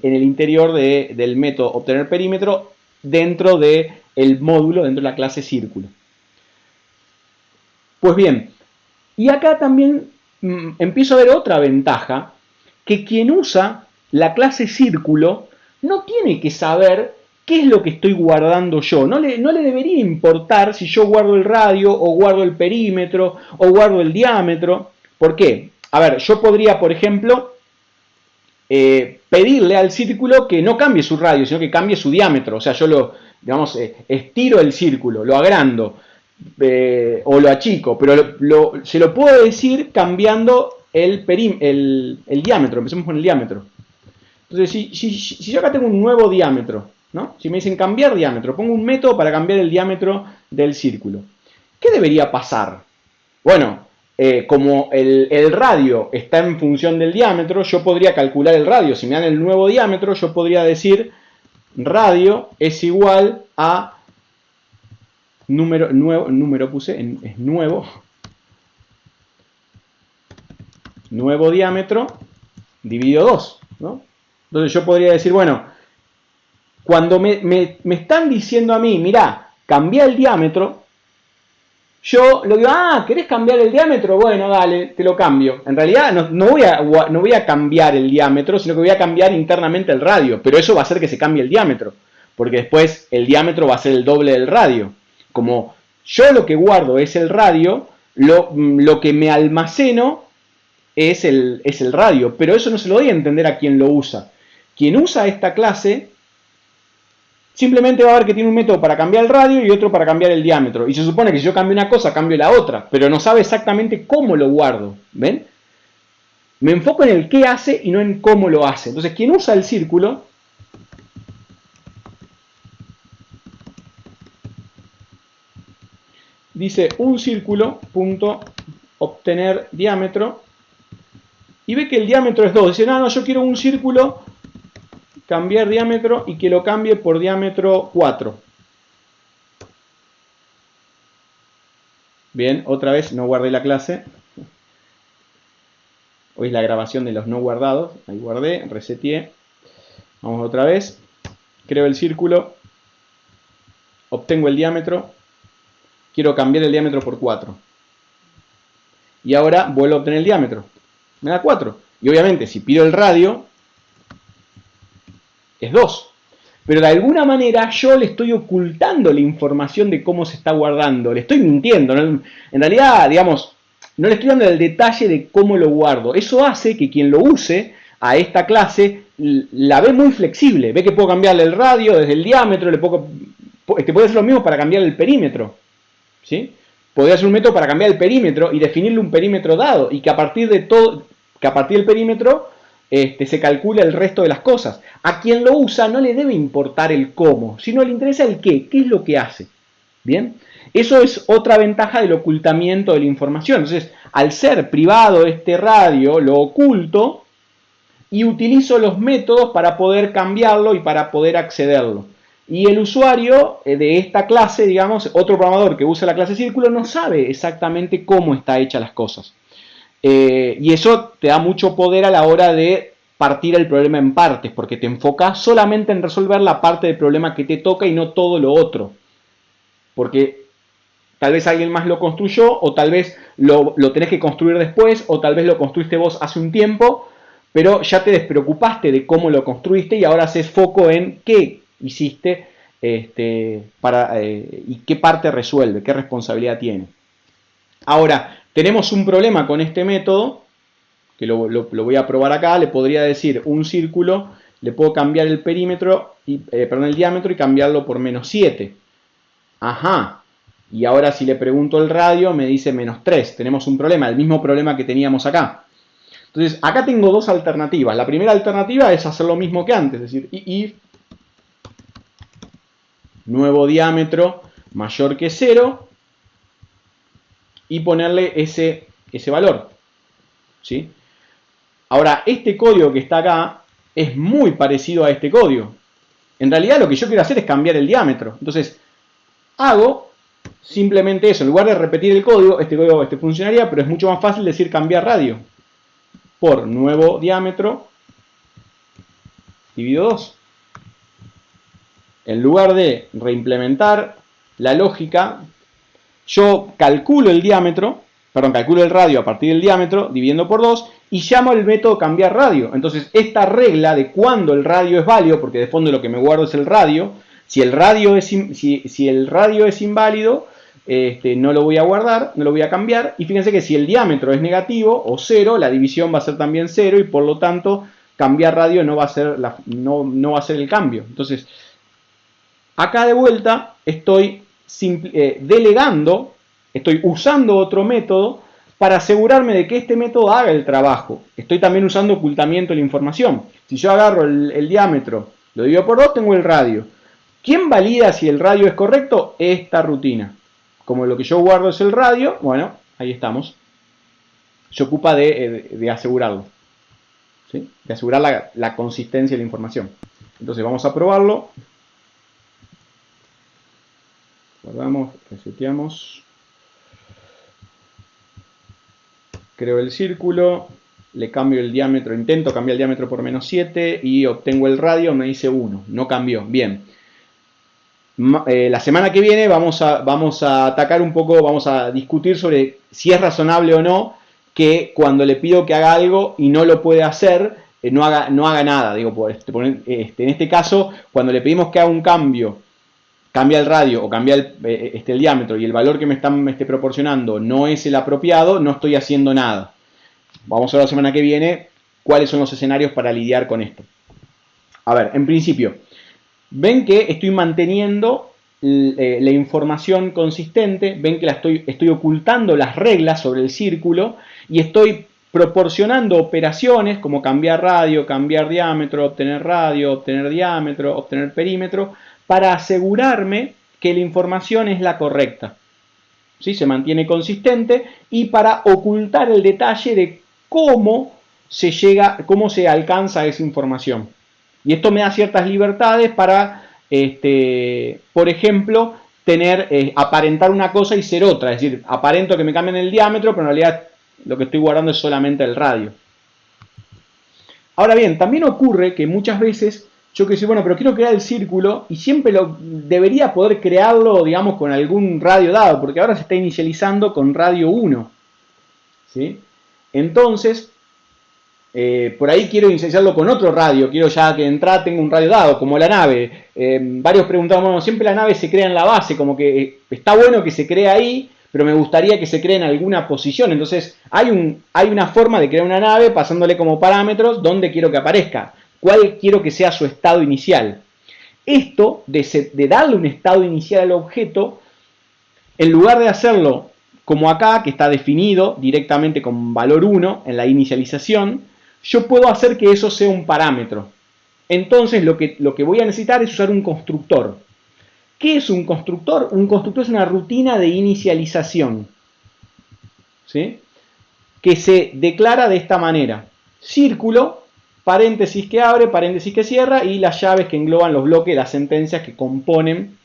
[SPEAKER 1] el interior del método obtener perímetro dentro del módulo, dentro de la clase círculo. Pues bien, y acá también empiezo a ver otra ventaja, que quien usa la clase círculo no tiene que saber qué es lo que estoy guardando yo. No le debería importar si yo guardo el radio o guardo el perímetro o guardo el diámetro. ¿Por qué? A ver, yo podría, por ejemplo, pedirle al círculo que no cambie su radio, sino que cambie su diámetro. O sea, yo estiro el círculo, lo agrando o lo achico, pero se lo puedo decir cambiando el diámetro. Empecemos con el diámetro. Entonces, si yo acá tengo un nuevo diámetro, ¿no? Si me dicen cambiar diámetro, pongo un método para cambiar el diámetro del círculo. ¿Qué debería pasar? Bueno, como el radio está en función del diámetro, yo podría calcular el radio. Si me dan el nuevo diámetro, yo podría decir radio es igual a número puse, es nuevo diámetro dividido 2, ¿no? Entonces yo podría decir, bueno, cuando me están diciendo a mí, mirá, cambia el diámetro, yo lo digo, ¿querés cambiar el diámetro? Bueno, dale, te lo cambio. En realidad no voy a cambiar el diámetro, sino que voy a cambiar internamente el radio, pero eso va a hacer que se cambie el diámetro, porque después el diámetro va a ser el doble del radio. Como yo lo que guardo es el radio, lo que me almaceno es el radio, pero eso no se lo doy a entender a quien lo usa. Quien usa esta clase simplemente va a ver que tiene un método para cambiar el radio y otro para cambiar el diámetro. Y se supone que si yo cambio una cosa, cambio la otra, pero no sabe exactamente cómo lo guardo. ¿Ven? Me enfoco en el qué hace y no en cómo lo hace. Entonces, quien usa el círculo dice un círculo punto obtener diámetro y ve que el diámetro es 2. Dice, no, yo quiero un círculo, cambiar diámetro y que lo cambie por diámetro 4. Bien, otra vez no guardé la clase. Hoy es la grabación de los no guardados. Ahí guardé, reseteé. Vamos otra vez. Creo el círculo. Obtengo el diámetro. Quiero cambiar el diámetro por 4. Y ahora vuelvo a obtener el diámetro. Me da 4. Y obviamente si pido el radio, es 2. Pero de alguna manera yo le estoy ocultando la información de cómo se está guardando. Le estoy mintiendo. ¿No? En realidad, digamos, no le estoy dando el detalle de cómo lo guardo. Eso hace que quien lo use a esta clase la ve muy flexible. Ve que puedo cambiarle el radio desde el diámetro. Puede hacer lo mismo para cambiar el perímetro. ¿Sí? Podría hacer un método para cambiar el perímetro y definirle un perímetro dado. Y que a partir del perímetro se calcula el resto de las cosas. A quien lo usa no le debe importar el cómo, sino le interesa el qué es lo que hace. ¿Bien? Eso es otra ventaja del ocultamiento de la información. Entonces, al ser privado este radio, lo oculto y utilizo los métodos para poder cambiarlo y para poder accederlo. Y el usuario de esta clase, digamos, otro programador que usa la clase círculo, no sabe exactamente cómo está hecha las cosas. Y eso te da mucho poder a la hora de partir el problema en partes, porque te enfocas solamente en resolver la parte del problema que te toca y no todo lo otro. Porque tal vez alguien más lo construyó, o tal vez lo tenés que construir después, o tal vez lo construiste vos hace un tiempo, pero ya te despreocupaste de cómo lo construiste y ahora haces foco en qué hiciste y qué parte resuelve, qué responsabilidad tiene. Ahora, Tenemos un problema con este método, que lo voy a probar acá. Le podría decir un círculo, le puedo cambiar el perímetro, perdón, el diámetro y cambiarlo por -7. Ajá. Y ahora si le pregunto el radio me dice -3. Tenemos un problema, el mismo problema que teníamos acá. Entonces acá tengo dos alternativas. La primera alternativa es hacer lo mismo que antes, es decir, if nuevo diámetro mayor que 0 y ponerle ese valor, ¿sí? Ahora, este código que está acá es muy parecido a este código. En realidad lo que yo quiero hacer es cambiar el diámetro. Entonces, hago simplemente eso. En lugar de repetir el código, este código funcionaría, pero es mucho más fácil decir cambiar radio por nuevo diámetro dividido 2. En lugar de reimplementar la lógica, yo calculo el diámetro, calculo el radio a partir del diámetro, dividiendo por 2, y llamo al método cambiar radio. Entonces, esta regla de cuándo el radio es válido, porque de fondo lo que me guardo es el radio, si el radio es inválido, no lo voy a guardar, no lo voy a cambiar, y fíjense que si el diámetro es negativo o 0, la división va a ser también 0, y por lo tanto, cambiar radio no va a ser el cambio. Entonces, acá de vuelta estoy delegando, estoy usando otro método para asegurarme de que este método haga el trabajo. Estoy también usando ocultamiento de la información. Si yo agarro el diámetro, lo divido por 2, tengo el radio. ¿Quién valida si el radio es correcto? Esta rutina. Como lo que yo guardo es el radio, bueno, ahí estamos. Se ocupa de asegurarlo, ¿sí? De asegurar la consistencia de la información. Entonces vamos a probarlo. Guardamos, reseteamos. Creo el círculo, le cambio el diámetro, intento cambiar el diámetro por -7 y obtengo el radio, me dice 1, no cambió, bien. La semana que viene vamos a atacar un poco, vamos a discutir sobre si es razonable o no que cuando le pido que haga algo y no lo puede hacer, no haga nada. Digo, en este caso, cuando le pedimos que haga un cambio, cambia el radio o cambia el diámetro y el valor que me están proporcionando no es el apropiado, no estoy haciendo nada. Vamos a ver la semana que viene cuáles son los escenarios para lidiar con esto. A ver, en principio, ven que estoy manteniendo la información consistente, ven que estoy ocultando las reglas sobre el círculo y estoy proporcionando operaciones como cambiar radio, cambiar diámetro, obtener radio, obtener diámetro, obtener perímetro, para asegurarme que la información es la correcta. ¿Sí? Se mantiene consistente y para ocultar el detalle de cómo se alcanza esa información. Y esto me da ciertas libertades para, por ejemplo, aparentar una cosa y ser otra. Es decir, aparento que me cambian el diámetro, pero en realidad lo que estoy guardando es solamente el radio. Ahora bien, también ocurre que muchas veces yo que sé, bueno, pero quiero crear el círculo y siempre debería poder crearlo, digamos, con algún radio dado, porque ahora se está inicializando con radio 1. ¿Sí? Entonces, por ahí quiero inicializarlo con otro radio, quiero ya que entra tenga un radio dado, como la nave. Varios preguntaban, bueno, siempre la nave se crea en la base, como que está bueno que se cree ahí, pero me gustaría que se cree en alguna posición. Entonces, hay una forma de crear una nave pasándole como parámetros dónde quiero que aparezca. ¿Cuál quiero que sea su estado inicial? Esto, de darle un estado inicial al objeto, en lugar de hacerlo como acá, que está definido directamente con valor 1 en la inicialización, yo puedo hacer que eso sea un parámetro. Entonces lo que voy a necesitar es usar un constructor. ¿Qué es un constructor? Un constructor es una rutina de inicialización, ¿sí? Que se declara de esta manera. Círculo, paréntesis que abre, paréntesis que cierra y las llaves que engloban los bloques, las sentencias que componen,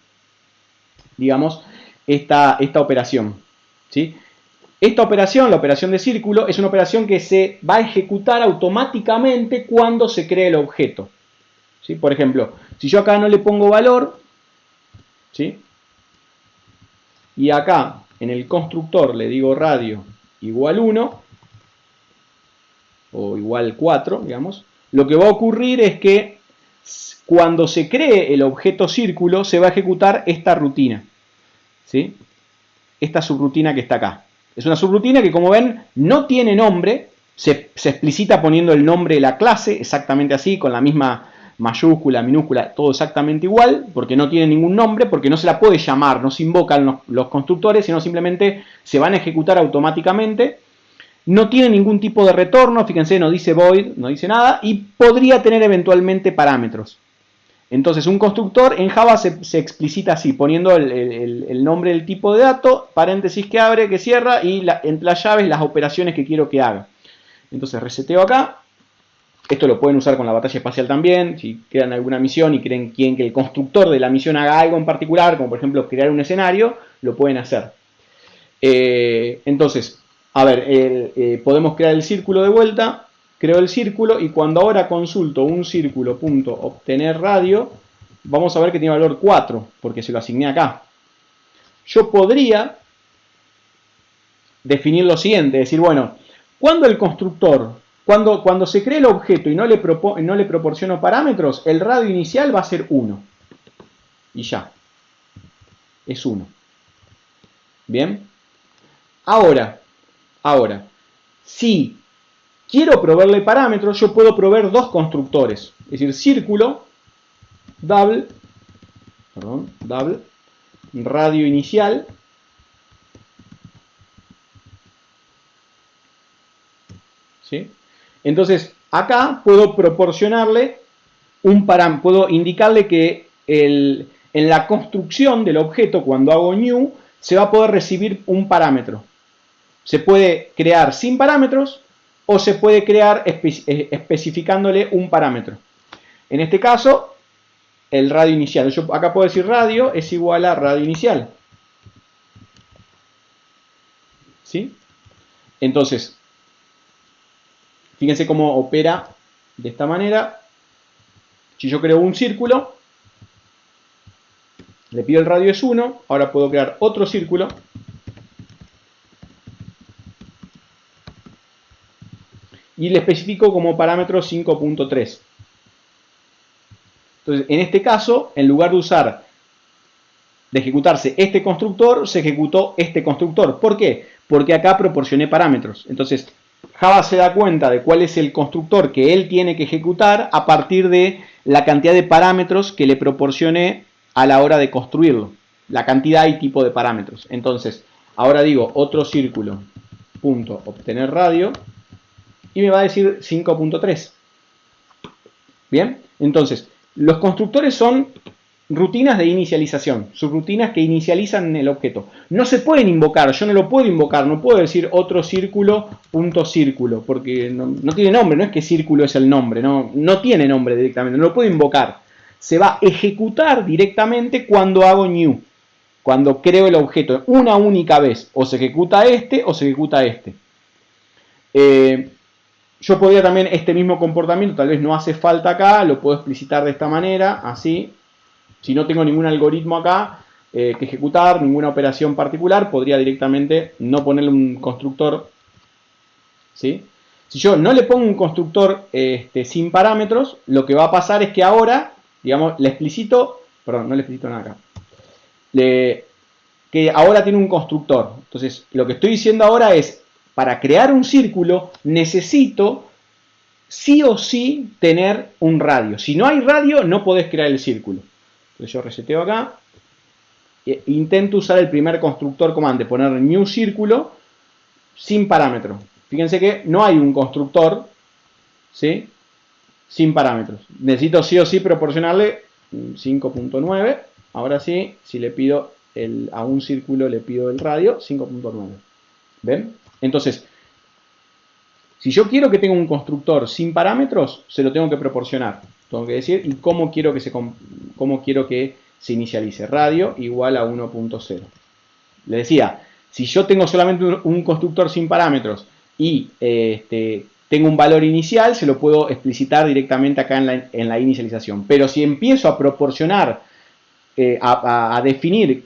[SPEAKER 1] digamos, esta operación. ¿Sí? Esta operación, la operación de círculo, es una operación que se va a ejecutar automáticamente cuando se cree el objeto. ¿Sí? Por ejemplo, si yo acá no le pongo valor, ¿sí? Y acá en el constructor le digo radio igual 1 o igual 4, digamos, lo que va a ocurrir es que cuando se cree el objeto círculo se va a ejecutar esta rutina, ¿sí? Esta subrutina que está acá. Es una subrutina que, como ven, no tiene nombre, se explicita poniendo el nombre de la clase, exactamente así, con la misma mayúscula, minúscula, todo exactamente igual, porque no tiene ningún nombre, porque no se la puede llamar, no se invocan los constructores, sino simplemente se van a ejecutar automáticamente. No tiene ningún tipo de retorno, fíjense, no dice void, no dice nada, y podría tener eventualmente parámetros. Entonces, un constructor en Java se explicita así, poniendo el nombre del tipo de dato, paréntesis que abre, que cierra, y entre las llaves las operaciones que quiero que haga. Entonces, reseteo acá. Esto lo pueden usar con la batalla espacial también. Si crean alguna misión y quieren que el constructor de la misión haga algo en particular, como por ejemplo crear un escenario, lo pueden hacer. Entonces, a ver, podemos crear el círculo de vuelta. Creo el círculo y cuando ahora consulto un círculo.obtener radio, vamos a ver que tiene valor 4, porque se lo asigné acá. Yo podría definir lo siguiente, decir, bueno, cuando el constructor, cuando se cree el objeto y no le proporciono parámetros, el radio inicial va a ser 1. Y ya. Es 1. ¿Bien? Ahora, si quiero proveerle parámetros, yo puedo proveer dos constructores. Es decir, círculo, double, radio inicial. ¿Sí? Entonces, acá puedo proporcionarle un parámetro, puedo indicarle que en la construcción del objeto, cuando hago new, se va a poder recibir un parámetro. Se puede crear sin parámetros o se puede crear especificándole un parámetro. En este caso, el radio inicial. Yo acá puedo decir radio es igual a radio inicial. ¿Sí? Entonces, fíjense cómo opera de esta manera. Si yo creo un círculo, le pido el radio es 1, ahora puedo crear otro círculo. Y le especifico como parámetro 5.3. Entonces, en este caso, en lugar de ejecutarse este constructor, se ejecutó este constructor. ¿Por qué? Porque acá proporcioné parámetros. Entonces, Java se da cuenta de cuál es el constructor que él tiene que ejecutar a partir de la cantidad de parámetros que le proporcione a la hora de construirlo. La cantidad y tipo de parámetros. Entonces, ahora digo otro círculo, punto, obtener radio, y me va a decir 5.3. Bien, entonces, los constructores son rutinas de inicialización, subrutinas que inicializan el objeto. No se pueden invocar, yo no lo puedo invocar, no puedo decir otro círculo, punto círculo, porque no tiene nombre, no es que círculo es el nombre, no tiene nombre directamente, no lo puedo invocar. Se va a ejecutar directamente cuando hago new, cuando creo el objeto una única vez, o se ejecuta este o se ejecuta este. Yo podría también este mismo comportamiento, tal vez no hace falta acá, lo puedo explicitar de esta manera, así. Si no tengo ningún algoritmo acá que ejecutar, ninguna operación particular, podría directamente no ponerle un constructor. ¿Sí? Si yo no le pongo un constructor sin parámetros, lo que va a pasar es que ahora, digamos, le explicito, perdón, no le explicito nada acá, que ahora tiene un constructor. Entonces, lo que estoy diciendo ahora es, para crear un círculo necesito sí o sí tener un radio. Si no hay radio, no podés crear el círculo. Entonces yo reseteo acá. E intento usar el primer constructor como antes, poner new círculo sin parámetro. Fíjense que no hay un constructor, ¿sí?, sin parámetros. Necesito sí o sí proporcionarle 5.9. Ahora sí, si le pido a un círculo le pido el radio, 5.9. ¿Ven? Entonces, si yo quiero que tenga un constructor sin parámetros, se lo tengo que proporcionar. Tengo que decir, ¿y cómo quiero que se inicialice? Radio igual a 1.0. Le decía, si yo tengo solamente un constructor sin parámetros y tengo un valor inicial, se lo puedo explicitar directamente acá en la inicialización. Pero si empiezo a proporcionar, a definir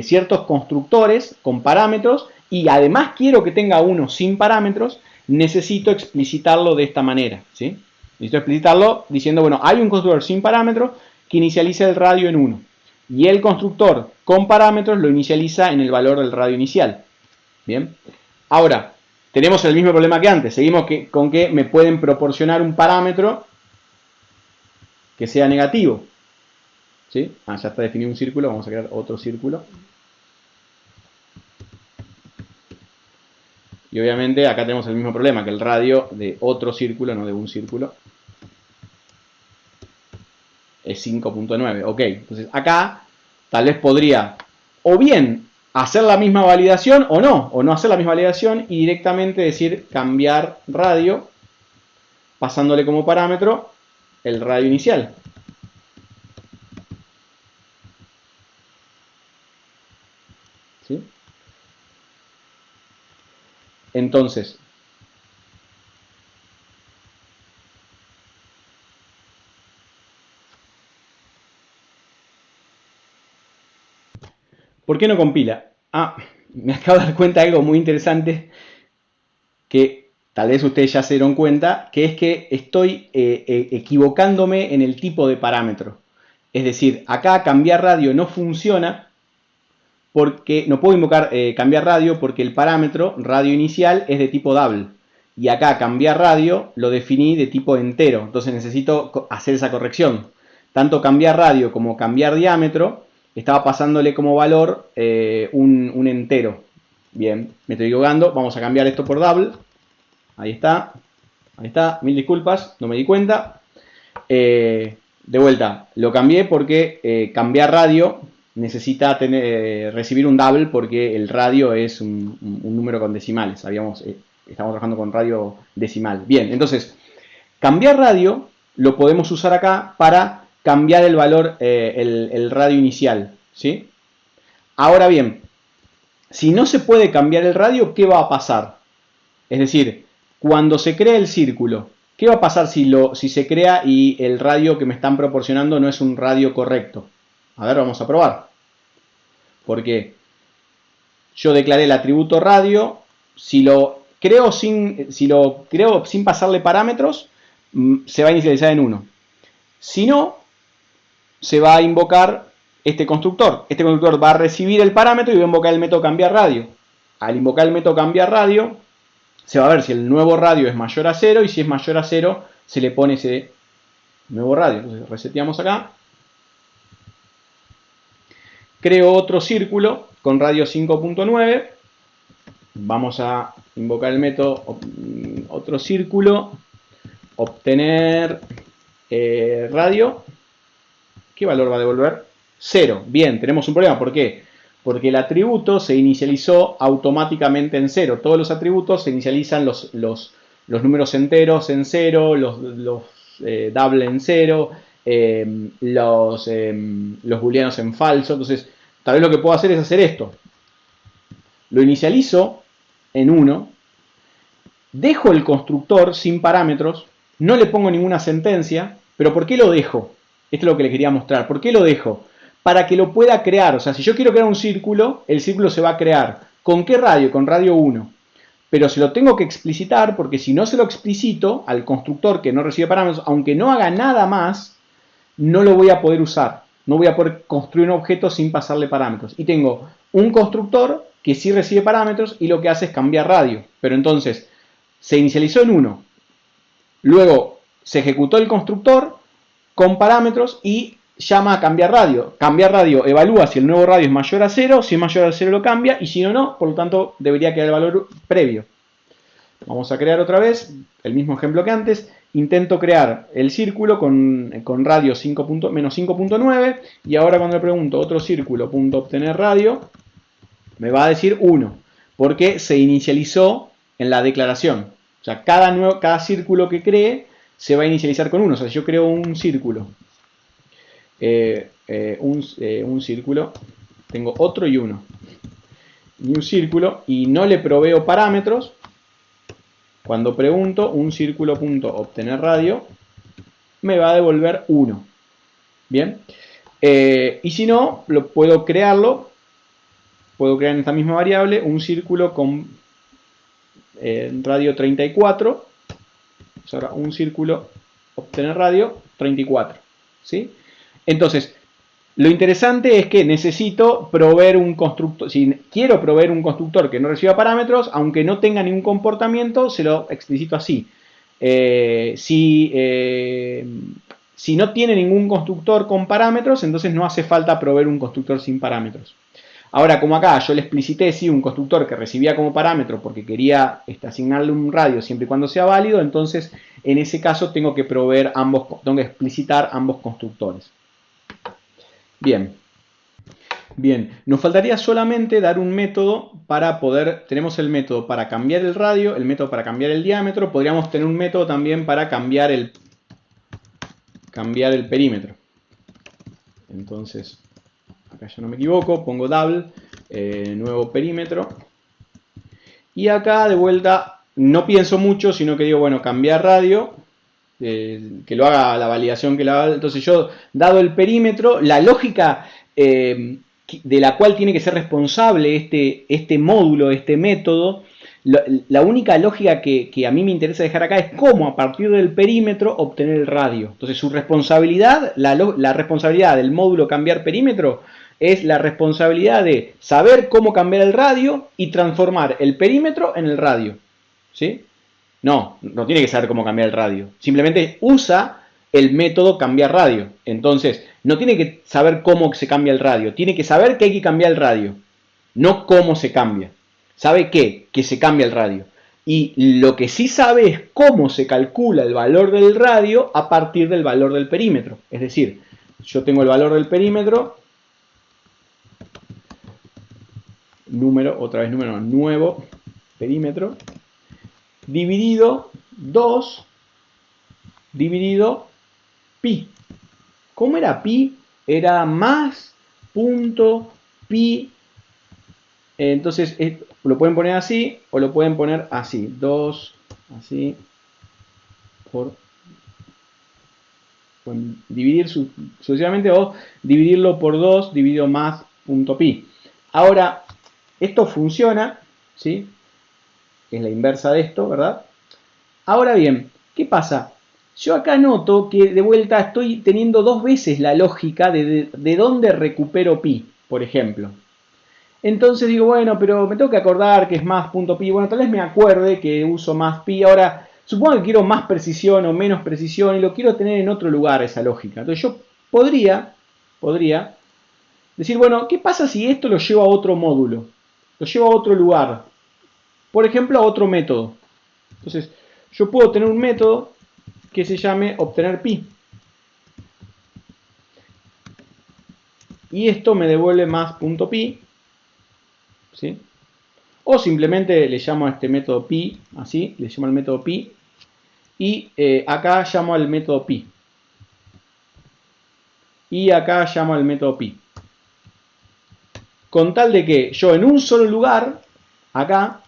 [SPEAKER 1] ciertos constructores con parámetros, y además quiero que tenga uno sin parámetros, necesito explicitarlo de esta manera, ¿sí? Necesito explicitarlo diciendo, bueno, hay un constructor sin parámetros que inicializa el radio en 1. Y el constructor con parámetros lo inicializa en el valor del radio inicial. Bien. Ahora, tenemos el mismo problema que antes. Seguimos con que me pueden proporcionar un parámetro que sea negativo. ¿Sí? Ya está definido un círculo. Vamos a crear otro círculo. Y obviamente acá tenemos el mismo problema, que el radio de otro círculo, no de un círculo, es 5.9. Ok, entonces acá tal vez podría o bien hacer la misma validación o no hacer la misma validación y directamente decir cambiar radio, pasándole como parámetro el radio inicial. ¿Sí? Entonces, ¿por qué no compila? Me acabo de dar cuenta de algo muy interesante que tal vez ustedes ya se dieron cuenta, que es que estoy equivocándome en el tipo de parámetro. Es decir, acá cambiar radio no funciona porque no puedo invocar cambiar radio porque el parámetro radio inicial es de tipo double. Y acá cambiar radio lo definí de tipo entero. Entonces necesito hacer esa corrección. Tanto cambiar radio como cambiar diámetro estaba pasándole como valor un entero. Bien, me estoy equivocando. Vamos a cambiar esto por double. Ahí está. Ahí está. Mil disculpas. No me di cuenta. De vuelta. Lo cambié porque cambiar radio necesita recibir un double porque el radio es un número con decimales. Estamos trabajando con radio decimal. Bien, entonces, cambiar radio lo podemos usar acá para cambiar el valor, el radio inicial. ¿Sí? Ahora bien, si no se puede cambiar el radio, ¿qué va a pasar? Es decir, cuando se crea el círculo, ¿qué va a pasar si se crea y el radio que me están proporcionando no es un radio correcto? A ver, vamos a probar. Porque yo declaré el atributo radio, si lo creo sin pasarle parámetros, se va a inicializar en 1. Si no, se va a invocar este constructor. Este constructor va a recibir el parámetro y va a invocar el método cambiar radio. Al invocar el método cambiar radio, se va a ver si el nuevo radio es mayor a 0 y si es mayor a 0 se le pone ese nuevo radio. Entonces reseteamos acá. Creo otro círculo con radio 5.9. Vamos a invocar el método otro círculo, obtener radio. ¿Qué valor va a devolver? 0. Bien, tenemos un problema. ¿Por qué? Porque el atributo se inicializó automáticamente en 0. Todos los atributos se inicializan los números enteros en 0, los double en 0, los booleanos en falso. Entonces, tal vez lo que puedo hacer es hacer esto. Lo inicializo en 1, dejo el constructor sin parámetros, no le pongo ninguna sentencia, pero ¿por qué lo dejo? Esto es lo que les quería mostrar. ¿Por qué lo dejo? Para que lo pueda crear. O sea, si yo quiero crear un círculo, el círculo se va a crear. ¿Con qué radio? Con radio 1. Pero se lo tengo que explicitar porque si no se lo explicito al constructor que no recibe parámetros, aunque no haga nada más, no lo voy a poder usar. No voy a poder construir un objeto sin pasarle parámetros. Y tengo un constructor que sí recibe parámetros y lo que hace es cambiar radio. Pero entonces, se inicializó en 1. Luego, se ejecutó el constructor con parámetros y llama a cambiar radio. Cambiar radio evalúa si el nuevo radio es mayor a 0, si es mayor a 0 lo cambia y si no, por lo tanto debería quedar el valor previo. Vamos a crear otra vez el mismo ejemplo que antes. Intento crear el círculo con radio menos 5.9 y ahora cuando le pregunto otro círculo, punto obtener radio, me va a decir 1 porque se inicializó en la declaración. O sea, cada círculo que cree se va a inicializar con 1. O sea, si yo creo un círculo, un círculo, tengo otro y 1. Y un círculo, y no le proveo parámetros, cuando pregunto un círculo.obtener radio, me va a devolver 1. Bien. Y si no, puedo crear en esta misma variable un círculo con radio 34. Ahora un círculo obtener radio 34. ¿Sí? Entonces, Lo interesante es que necesito proveer un constructor. Si quiero proveer un constructor que no reciba parámetros, aunque no tenga ningún comportamiento, se lo explicito así. Si no tiene ningún constructor con parámetros, entonces no hace falta proveer un constructor sin parámetros. Ahora, como acá yo le explicité sí, un constructor que recibía como parámetro porque quería asignarle un radio siempre y cuando sea válido, entonces en ese caso tengo que proveer tengo que explicitar ambos constructores. Bien. Bien, nos faltaría solamente dar un método para poder, tenemos el método para cambiar el radio, el método para cambiar el diámetro, podríamos tener un método también para cambiar el perímetro. Entonces, acá ya no me equivoco, pongo double, nuevo perímetro. Y acá de vuelta no pienso mucho, sino que digo, bueno, cambiar radio, que lo haga la validación que la haga. Entonces yo, dado el perímetro, la lógica de la cual tiene que ser responsable este módulo, este método, la única lógica que a mí me interesa dejar acá es cómo a partir del perímetro obtener el radio. Entonces su responsabilidad, la responsabilidad del módulo cambiar perímetro es la responsabilidad de saber cómo cambiar el radio y transformar el perímetro en el radio. ¿Sí? No tiene que saber cómo cambiar el radio. Simplemente usa el método cambiar radio. Entonces, no tiene que saber cómo se cambia el radio. Tiene que saber que hay que cambiar el radio. No cómo se cambia. ¿Sabe qué? Que se cambia el radio. Y lo que sí sabe es cómo se calcula el valor del radio a partir del valor del perímetro. Es decir, yo tengo el valor del perímetro, nuevo perímetro, dividido 2 dividido pi. ¿Cómo era pi? Era más punto pi. Entonces lo pueden poner así o lo pueden poner así. 2 así por dividir sucesivamente o dividirlo por 2 dividido más punto pi. Ahora, esto funciona, ¿sí? Es la inversa de esto, ¿verdad? Ahora bien, ¿qué pasa? Yo acá noto que de vuelta estoy teniendo dos veces la lógica de dónde recupero pi, por ejemplo. Entonces digo, bueno, pero me tengo que acordar que es más punto pi. Bueno, tal vez me acuerde que uso más pi. Ahora, supongo que quiero más precisión o menos precisión y lo quiero tener en otro lugar esa lógica. Entonces yo podría decir, bueno, ¿qué pasa si esto lo llevo a otro módulo? Lo llevo a otro lugar. Por ejemplo, a otro método. Entonces, yo puedo tener un método que se llame obtener pi. Y esto me devuelve más punto pi. ¿Sí? O simplemente le llamo a este método pi, así, le llamo al método pi. Y acá llamo al método pi. Y acá llamo al método pi. Con tal de que yo en un solo lugar, acá,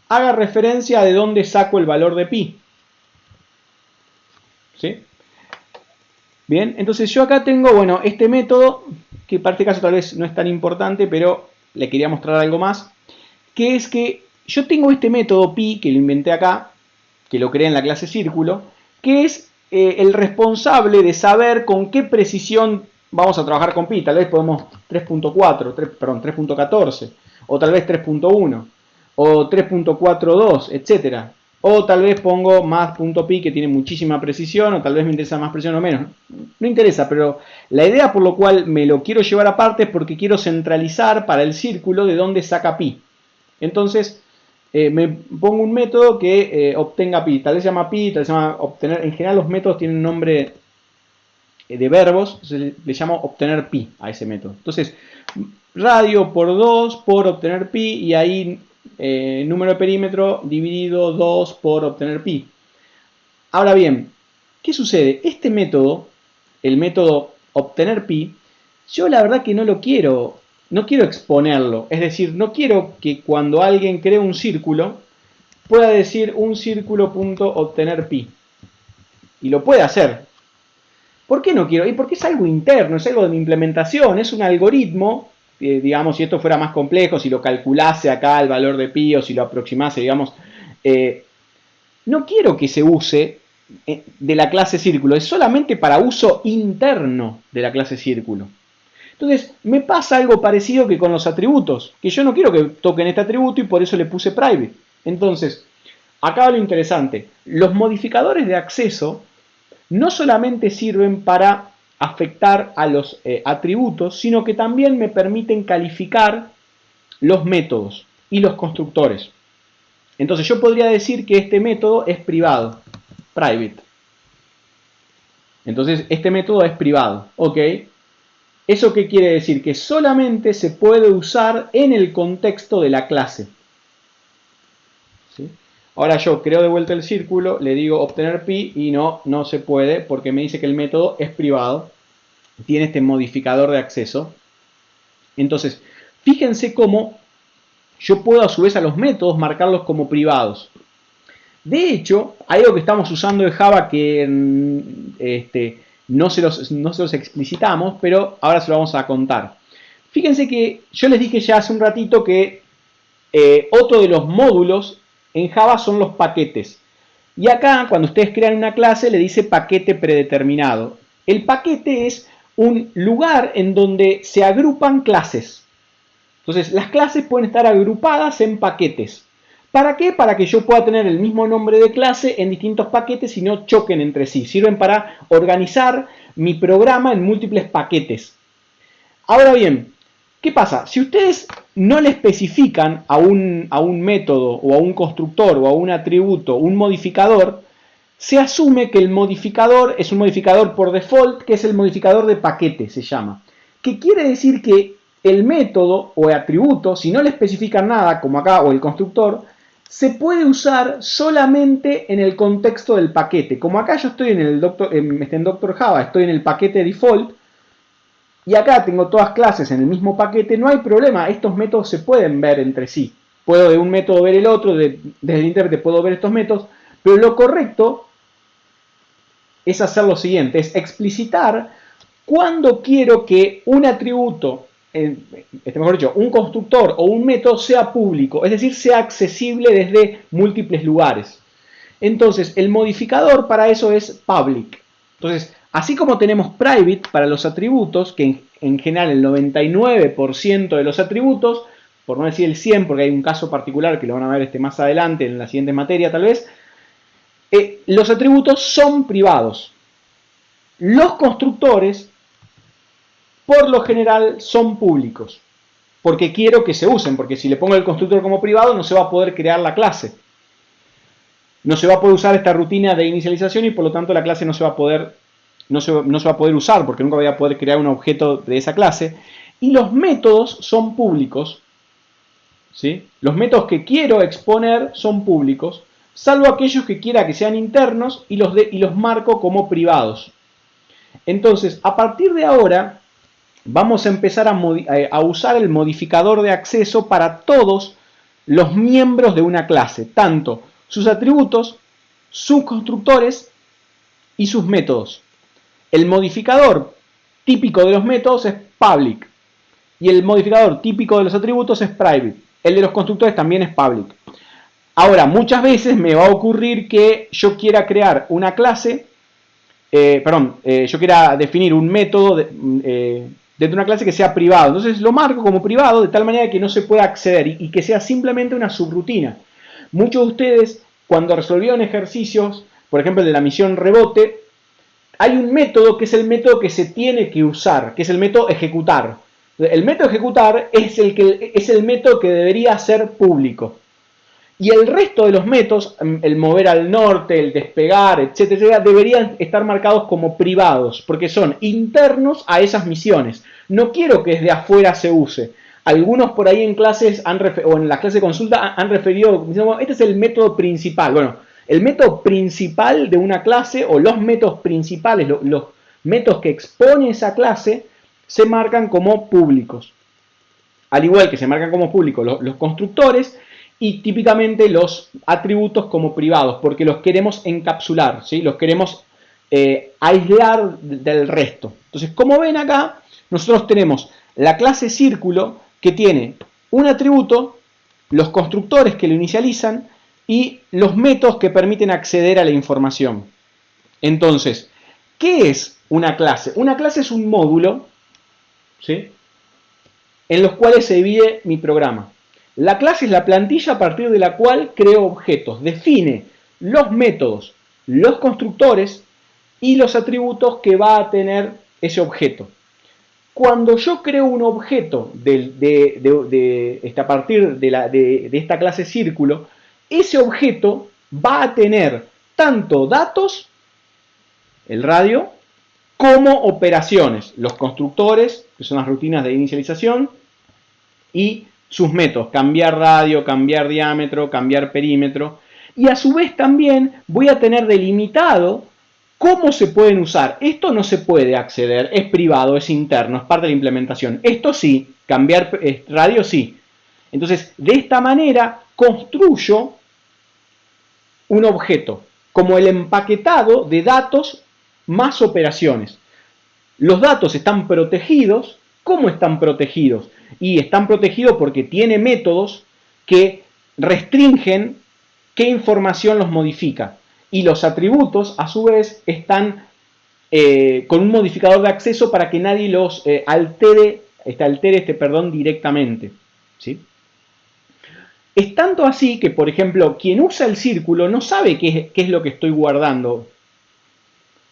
[SPEAKER 1] haga referencia de dónde saco el valor de pi. ¿Sí? Bien, entonces yo acá tengo, bueno, este método, que para este caso tal vez no es tan importante, pero le quería mostrar algo más, que es que yo tengo este método pi, que lo inventé acá, que lo creé en la clase círculo, que es el responsable de saber con qué precisión vamos a trabajar con pi. Tal vez podemos 3.4, 3.14, o tal vez 3.1, o 3.42, etcétera. O tal vez pongo más punto pi que tiene muchísima precisión, o tal vez me interesa más precisión o menos. No interesa, pero la idea por lo cual me lo quiero llevar aparte es porque quiero centralizar para el círculo de dónde saca pi. Entonces, me pongo un método que obtenga pi. Tal vez se llama pi, tal vez se llama obtener. En general los métodos tienen nombre de verbos, entonces le llamo obtener pi a ese método. Entonces, radio por 2 por obtener pi y ahí número de perímetro dividido 2 por obtener pi. Ahora bien, ¿qué sucede? Este método, el método obtener pi, yo la verdad que no quiero exponerlo. Es decir, no quiero que cuando alguien cree un círculo, pueda decir un círculo.obtener pi. Y lo puede hacer. ¿Por qué no quiero? Y porque es algo interno, es algo de mi implementación, es un algoritmo. Digamos, si esto fuera más complejo, si lo calculase acá el valor de pi o si lo aproximase, digamos, no quiero que se use de la clase círculo, es solamente para uso interno de la clase círculo. Entonces, me pasa algo parecido que con los atributos, que yo no quiero que toquen este atributo y por eso le puse private. Entonces, acá va lo interesante. Los modificadores de acceso no solamente sirven para afectar a los atributos, sino que también me permiten calificar los métodos y los constructores. Entonces, yo podría decir que este método es privado, private. Entonces, este método es privado, ¿ok? ¿Eso qué quiere decir? Que solamente se puede usar en el contexto de la clase. ¿Sí? Ahora yo creo de vuelta el círculo, le digo obtener pi y no se puede porque me dice que el método es privado, tiene este modificador de acceso. Entonces, fíjense cómo yo puedo a su vez a los métodos marcarlos como privados. De hecho, hay algo que estamos usando de Java que no se los explicitamos, pero ahora se lo vamos a contar. Fíjense que yo les dije ya hace un ratito que otro de los módulos en Java son los paquetes. Y acá, cuando ustedes crean una clase, le dice paquete predeterminado. El paquete es un lugar en donde se agrupan clases. Entonces, las clases pueden estar agrupadas en paquetes. ¿Para qué? Para que yo pueda tener el mismo nombre de clase en distintos paquetes y no choquen entre sí. Sirven para organizar mi programa en múltiples paquetes. Ahora bien, ¿qué pasa? Si ustedes no le especifican a un método o a un constructor o a un atributo un modificador, se asume que el modificador es un modificador por default, que es el modificador de paquete, se llama. ¿Qué quiere decir? Que el método o el atributo, si no le especifican nada, como acá, o el constructor, se puede usar solamente en el contexto del paquete. Como acá yo estoy en Doctor Java, estoy en el paquete default, y acá tengo todas clases en el mismo paquete, no hay problema, estos métodos se pueden ver entre sí. Puedo de un método ver el otro, desde el intérprete puedo ver estos métodos, pero lo correcto es hacer lo siguiente, es explicitar cuándo quiero que un atributo, mejor dicho, un constructor o un método sea público, es decir, sea accesible desde múltiples lugares. Entonces, el modificador para eso es public. Entonces, así como tenemos private para los atributos, que en general el 99% de los atributos, por no decir el 100%, porque hay un caso particular que lo van a ver más adelante en la siguiente materia tal vez, los atributos son privados. Los constructores, por lo general, son públicos, porque quiero que se usen, porque si le pongo el constructor como privado no se va a poder crear la clase. No se va a poder usar esta rutina de inicialización y por lo tanto la clase no se va a poder usar porque nunca voy a poder crear un objeto de esa clase. Y los métodos son públicos, ¿sí? Los métodos que quiero exponer son públicos, salvo aquellos que quiera que sean internos y los marco como privados. Entonces, a partir de ahora, vamos a empezar a usar el modificador de acceso para todos los miembros de una clase, tanto sus atributos, sus constructores y sus métodos. El modificador típico de los métodos es public y el modificador típico de los atributos es private. El de los constructores también es public. Ahora, muchas veces me va a ocurrir que yo quiera crear una clase, yo quiera definir un método dentro de una clase que sea privado. Entonces lo marco como privado de tal manera que no se pueda acceder y que sea simplemente una subrutina. Muchos de ustedes, cuando resolvieron ejercicios, por ejemplo el de la misión rebote, hay un método que es el método que se tiene que usar, que es el método ejecutar. El método ejecutar es el método que debería ser público. Y el resto de los métodos, el mover al norte, el despegar, etcétera, deberían estar marcados como privados, porque son internos a esas misiones. No quiero que desde afuera se use. Algunos por ahí en clases o en las clases de consulta han referido, diciendo, este es el método principal. Bueno, el método principal de una clase o los métodos principales, los métodos que expone esa clase, se marcan como públicos. Al igual que se marcan como públicos los constructores y típicamente los atributos como privados, porque los queremos encapsular, ¿sí? Los queremos aislar del resto. Entonces, como ven acá, nosotros tenemos la clase círculo que tiene un atributo, los constructores que lo inicializan y los métodos que permiten acceder a la información. Entonces, ¿qué es una clase? Una clase es un módulo, ¿sí?, en los cuales se divide mi programa. La clase es la plantilla a partir de la cual creo objetos. Define los métodos, los constructores y los atributos que va a tener ese objeto. Cuando yo creo un objeto a partir de esta clase círculo, ese objeto va a tener tanto datos, el radio, como operaciones, los constructores, que son las rutinas de inicialización, y sus métodos, cambiar radio, cambiar diámetro, cambiar perímetro. Y a su vez también voy a tener delimitado cómo se pueden usar. Esto no se puede acceder, es privado, es interno, es parte de la implementación. Esto sí, cambiar radio sí. Entonces, de esta manera construyo un objeto, como el empaquetado de datos más operaciones. Los datos están protegidos. ¿Cómo están protegidos? Y están protegidos porque tiene métodos que restringen qué información los modifica. Y los atributos, a su vez, están con un modificador de acceso para que nadie los altere directamente, ¿sí? Es tanto así que, por ejemplo, quien usa el círculo no sabe qué es lo que estoy guardando.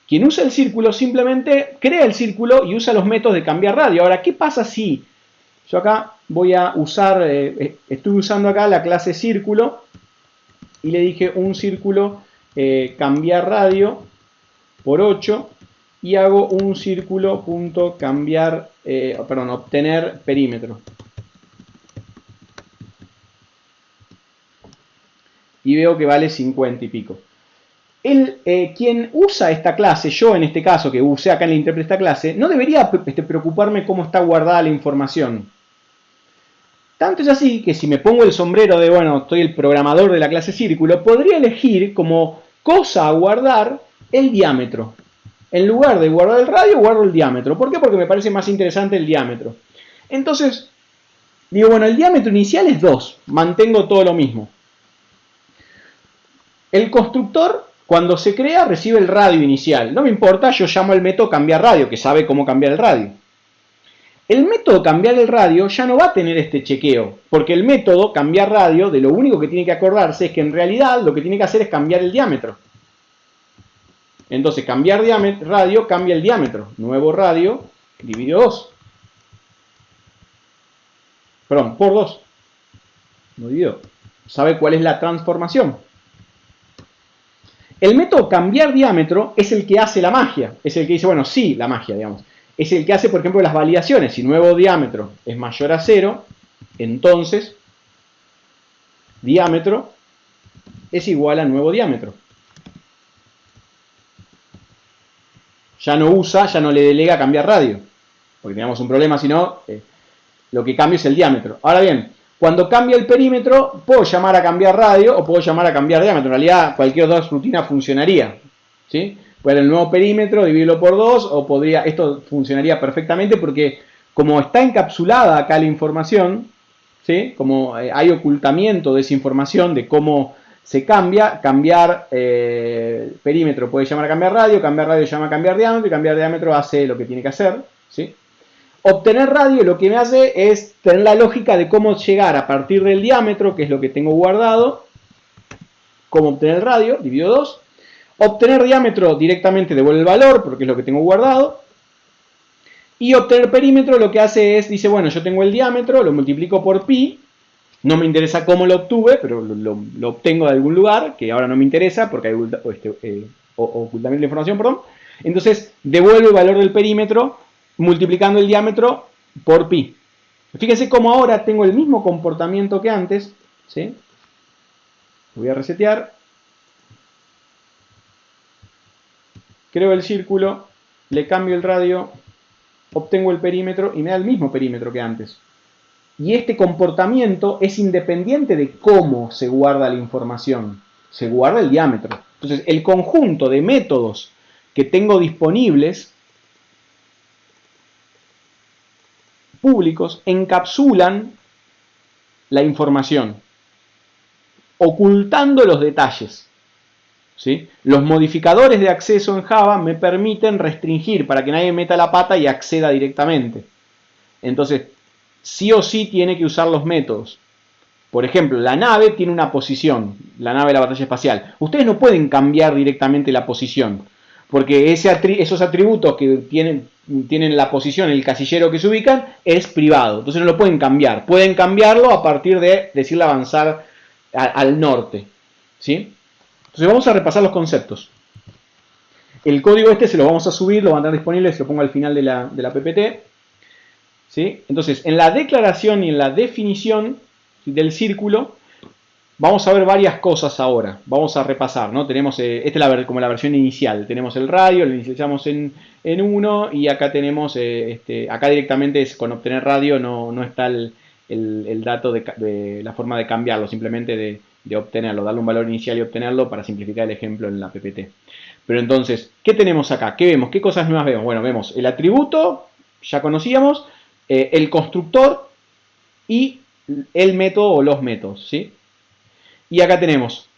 [SPEAKER 1] Quien usa el círculo simplemente crea el círculo y usa los métodos de cambiar radio. Ahora, ¿qué pasa si yo acá voy a usar, estoy usando acá la clase círculo y le dije un círculo cambiar radio por 8 y hago un círculo punto cambiar, obtener perímetro. Y veo que vale 50 y pico. Quien usa esta clase, yo en este caso que usé acá en el intérprete esta clase, no debería preocuparme cómo está guardada la información. Tanto es así que si me pongo el sombrero de, bueno, estoy el programador de la clase círculo, podría elegir como cosa a guardar el diámetro. En lugar de guardar el radio, guardo el diámetro. ¿Por qué? Porque me parece más interesante el diámetro. Entonces, digo, bueno, el diámetro inicial es 2, mantengo todo lo mismo. El constructor, cuando se crea, recibe el radio inicial. No me importa, yo llamo al método cambiar radio, que sabe cómo cambiar el radio. El método cambiar el radio ya no va a tener este chequeo, porque el método cambiar radio, de lo único que tiene que acordarse es que en realidad lo que tiene que hacer es cambiar el diámetro. Entonces, cambiar radio cambia el diámetro. Nuevo radio dividido 2. Perdón, por 2. No dividido. ¿Sabe cuál es la transformación? El método cambiar diámetro es el que hace la magia. Es el que dice, bueno, sí, la magia, digamos. Es el que hace, por ejemplo, las validaciones. Si nuevo diámetro es mayor a 0, entonces diámetro es igual a nuevo diámetro. Ya no le delega cambiar radio. Porque teníamos un problema, si no, lo que cambia es el diámetro. Ahora bien, cuando cambia el perímetro, puedo llamar a cambiar radio o puedo llamar a cambiar diámetro. En realidad, cualquier dos rutinas funcionaría, ¿sí? Pues el nuevo perímetro, dividirlo por 2, o podría, esto funcionaría perfectamente porque como está encapsulada acá la información, ¿sí? Como hay ocultamiento de esa información de cómo se cambia, cambiar perímetro puede llamar a cambiar radio llama a cambiar diámetro y cambiar diámetro hace lo que tiene que hacer, ¿sí? Obtener radio lo que me hace es tener la lógica de cómo llegar a partir del diámetro, que es lo que tengo guardado, cómo obtener el radio, divido 2. Obtener diámetro directamente devuelve el valor, porque es lo que tengo guardado. Y obtener perímetro lo que hace es, dice, bueno, yo tengo el diámetro, lo multiplico por pi. No me interesa cómo lo obtuve, pero lo obtengo de algún lugar, que ahora no me interesa, porque hay ocultamiento de información, perdón. Entonces, devuelve el valor del perímetro multiplicando el diámetro por pi. Fíjense cómo ahora tengo el mismo comportamiento que antes, ¿sí? Voy a resetear. Creo el círculo, le cambio el radio, obtengo el perímetro y me da el mismo perímetro que antes. Y este comportamiento es independiente de cómo se guarda la información. Se guarda el diámetro. Entonces, el conjunto de métodos que tengo disponibles públicos encapsulan la información, ocultando los detalles. ¿sí? Los modificadores de acceso en Java me permiten restringir para que nadie meta la pata y acceda directamente. Entonces, sí o sí tiene que usar los métodos. Por ejemplo, la nave tiene una posición, la nave de la batalla espacial. Ustedes no pueden cambiar directamente la posición, porque esos atributos que tienen la posición, el casillero que se ubican, es privado. Entonces no lo pueden cambiar. Pueden cambiarlo a partir de decirle avanzar al norte. ¿Sí? Entonces vamos a repasar los conceptos. El código este se lo vamos a subir, lo van a tener disponible, se lo pongo al final de la PPT. ¿Sí? Entonces, en la declaración y en la definición del círculo, vamos a ver varias cosas ahora. Vamos a repasar, ¿no? Tenemos, esta es como la versión inicial. Tenemos el radio, lo inicializamos en 1 y acá tenemos, acá directamente con obtener radio no está el dato de la forma de cambiarlo, simplemente de obtenerlo, darle un valor inicial y obtenerlo para simplificar el ejemplo en la PPT. Pero entonces, ¿qué tenemos acá? ¿Qué vemos? ¿Qué cosas nuevas vemos? Bueno, vemos el atributo, ya conocíamos, el constructor y el método o los métodos, ¿sí? Y acá tenemos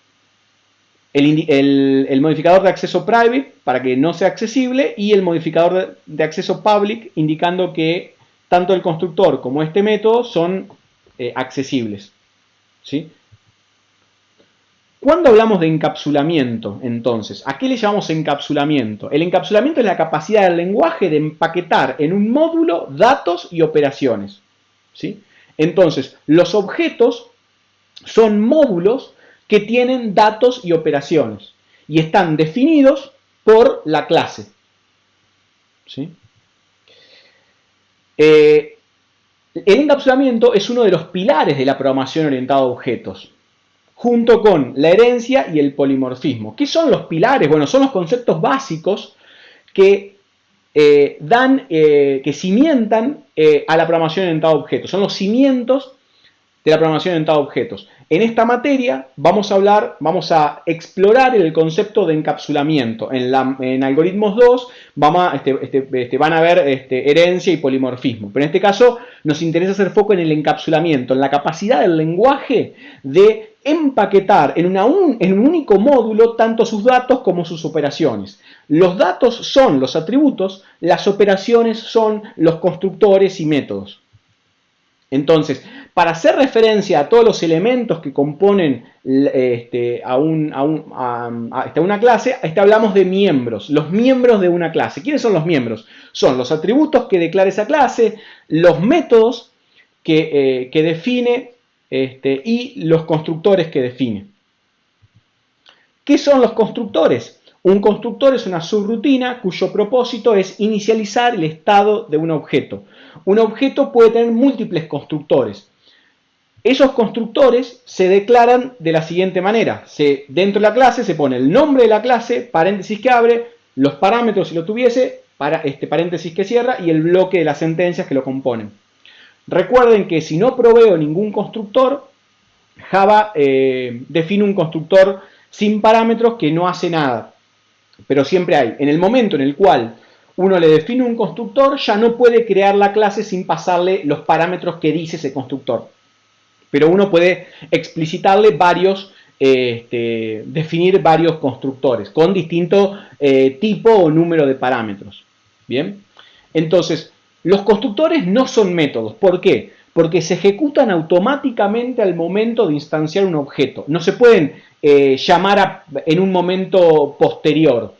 [SPEAKER 1] el modificador de acceso private para que no sea accesible y el modificador de acceso public indicando que tanto el constructor como este método son accesibles, ¿sí? ¿Cuándo hablamos de encapsulamiento, entonces? ¿A qué le llamamos encapsulamiento? El encapsulamiento es la capacidad del lenguaje de empaquetar en un módulo datos y operaciones, ¿sí? Entonces, los objetos son módulos que tienen datos y operaciones y están definidos por la clase, ¿sí? El encapsulamiento es uno de los pilares de la programación orientada a objetos, junto con la herencia y el polimorfismo. ¿Qué son los pilares? Bueno, son los conceptos básicos que que cimientan a la programación orientada a objetos. Son los cimientos de la programación orientada a objetos. En esta materia vamos a explorar el concepto de encapsulamiento. En algoritmos 2 van a ver herencia y polimorfismo. Pero en este caso nos interesa hacer foco en el encapsulamiento, en la capacidad del lenguaje de empaquetar en un único módulo tanto sus datos como sus operaciones. Los datos son los atributos, las operaciones son los constructores y métodos. Entonces, para hacer referencia a todos los elementos que componen a una clase, hablamos de miembros, los miembros de una clase. ¿Quiénes son los miembros? Son los atributos que declara esa clase, los métodos que define y los constructores que define. ¿Qué son los constructores? Un constructor es una subrutina cuyo propósito es inicializar el estado de un objeto. Un objeto puede tener múltiples constructores. Esos constructores se declaran de la siguiente manera. Dentro de la clase se pone el nombre de la clase, paréntesis que abre, los parámetros si lo tuviese, paréntesis que cierra y el bloque de las sentencias que lo componen. Recuerden que si no proveo ningún constructor, Java define un constructor sin parámetros que no hace nada. Pero siempre hay. En el momento en el cual uno le define un constructor, ya no puede crear la clase sin pasarle los parámetros que dice ese constructor. Pero uno puede explicitarle definir varios constructores con distinto tipo o número de parámetros. Bien, entonces los constructores no son métodos. ¿Por qué? Porque se ejecutan automáticamente al momento de instanciar un objeto. No se pueden llamar en un momento posterior.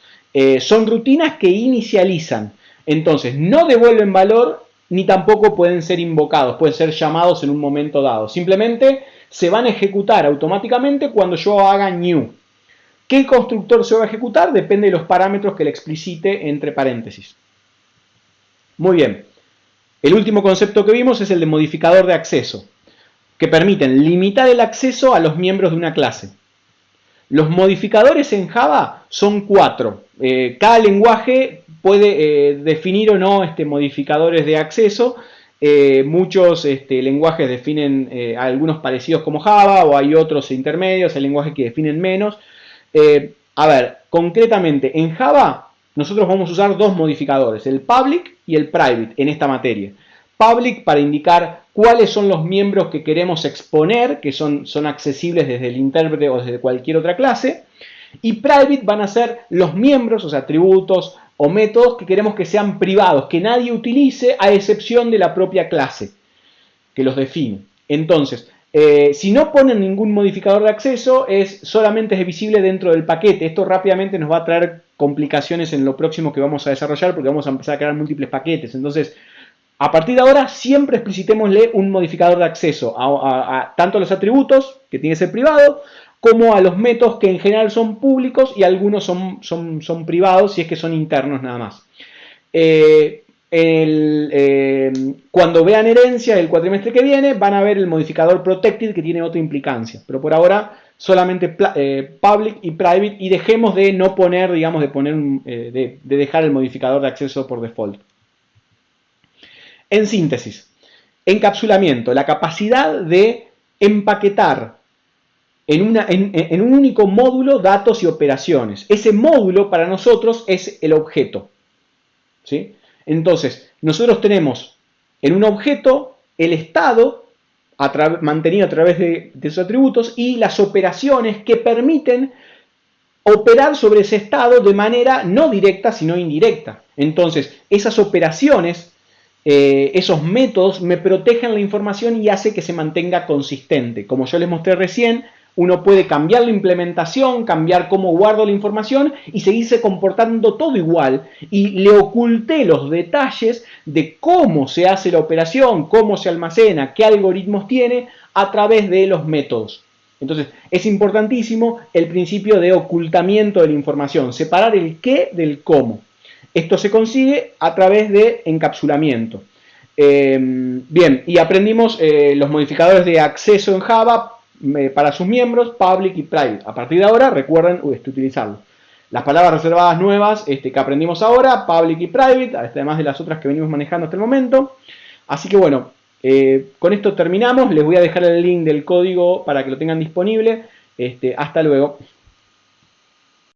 [SPEAKER 1] Son rutinas que inicializan. Entonces no devuelven valor ni tampoco pueden ser invocados, pueden ser llamados en un momento dado. Simplemente se van a ejecutar automáticamente cuando yo haga new. ¿Qué constructor se va a ejecutar? Depende de los parámetros que le explicite entre paréntesis. Muy bien. El último concepto que vimos es el de modificador de acceso, que permiten limitar el acceso a los miembros de una clase. Los modificadores en Java son 4. Cada lenguaje puede definir o no modificadores de acceso. Muchos lenguajes definen algunos parecidos como Java o hay otros intermedios, hay lenguajes que definen menos. A ver, concretamente en Java nosotros vamos a usar dos modificadores, el public y el private en esta materia. Public para indicar cuáles son los miembros que queremos exponer, que son accesibles desde el intérprete o desde cualquier otra clase. Y private van a ser los miembros, o sea, atributos o métodos que queremos que sean privados, que nadie utilice a excepción de la propia clase que los define. Entonces, si no ponen ningún modificador de acceso, solamente es visible dentro del paquete. Esto rápidamente nos va a traer complicaciones en lo próximo que vamos a desarrollar porque vamos a empezar a crear múltiples paquetes. Entonces, a partir de ahora, siempre explicitémosle un modificador de acceso tanto a los atributos, que tiene que ser privado, como a los métodos que en general son públicos y algunos son privados si es que son internos nada más. Cuando vean herencia el cuatrimestre que viene, van a ver el modificador protected que tiene otra implicancia. Pero por ahora solamente public y private, y dejemos de no poner, digamos, de dejar el modificador de acceso por default. En síntesis, encapsulamiento, la capacidad de empaquetar en un único módulo datos y operaciones. Ese módulo para nosotros es el objeto, ¿sí? Entonces, nosotros tenemos en un objeto el estado mantenido a través de sus atributos y las operaciones que permiten operar sobre ese estado de manera no directa sino indirecta. Entonces, esas operaciones, esos métodos me protegen la información y hace que se mantenga consistente. Como yo les mostré recién, uno puede cambiar la implementación, cambiar cómo guardo la información y seguirse comportando todo igual. Y le oculté los detalles de cómo se hace la operación, cómo se almacena, qué algoritmos tiene a través de los métodos. Entonces, es importantísimo el principio de ocultamiento de la información, separar el qué del cómo. Esto se consigue a través de encapsulamiento. Bien, y aprendimos los modificadores de acceso en Java para sus miembros, public y private. A partir de ahora, recuerden utilizarlo. Las palabras reservadas nuevas que aprendimos ahora, public y private, además de las otras que venimos manejando hasta el momento. Así que bueno, con esto terminamos. Les voy a dejar el link del código para que lo tengan disponible. Hasta luego.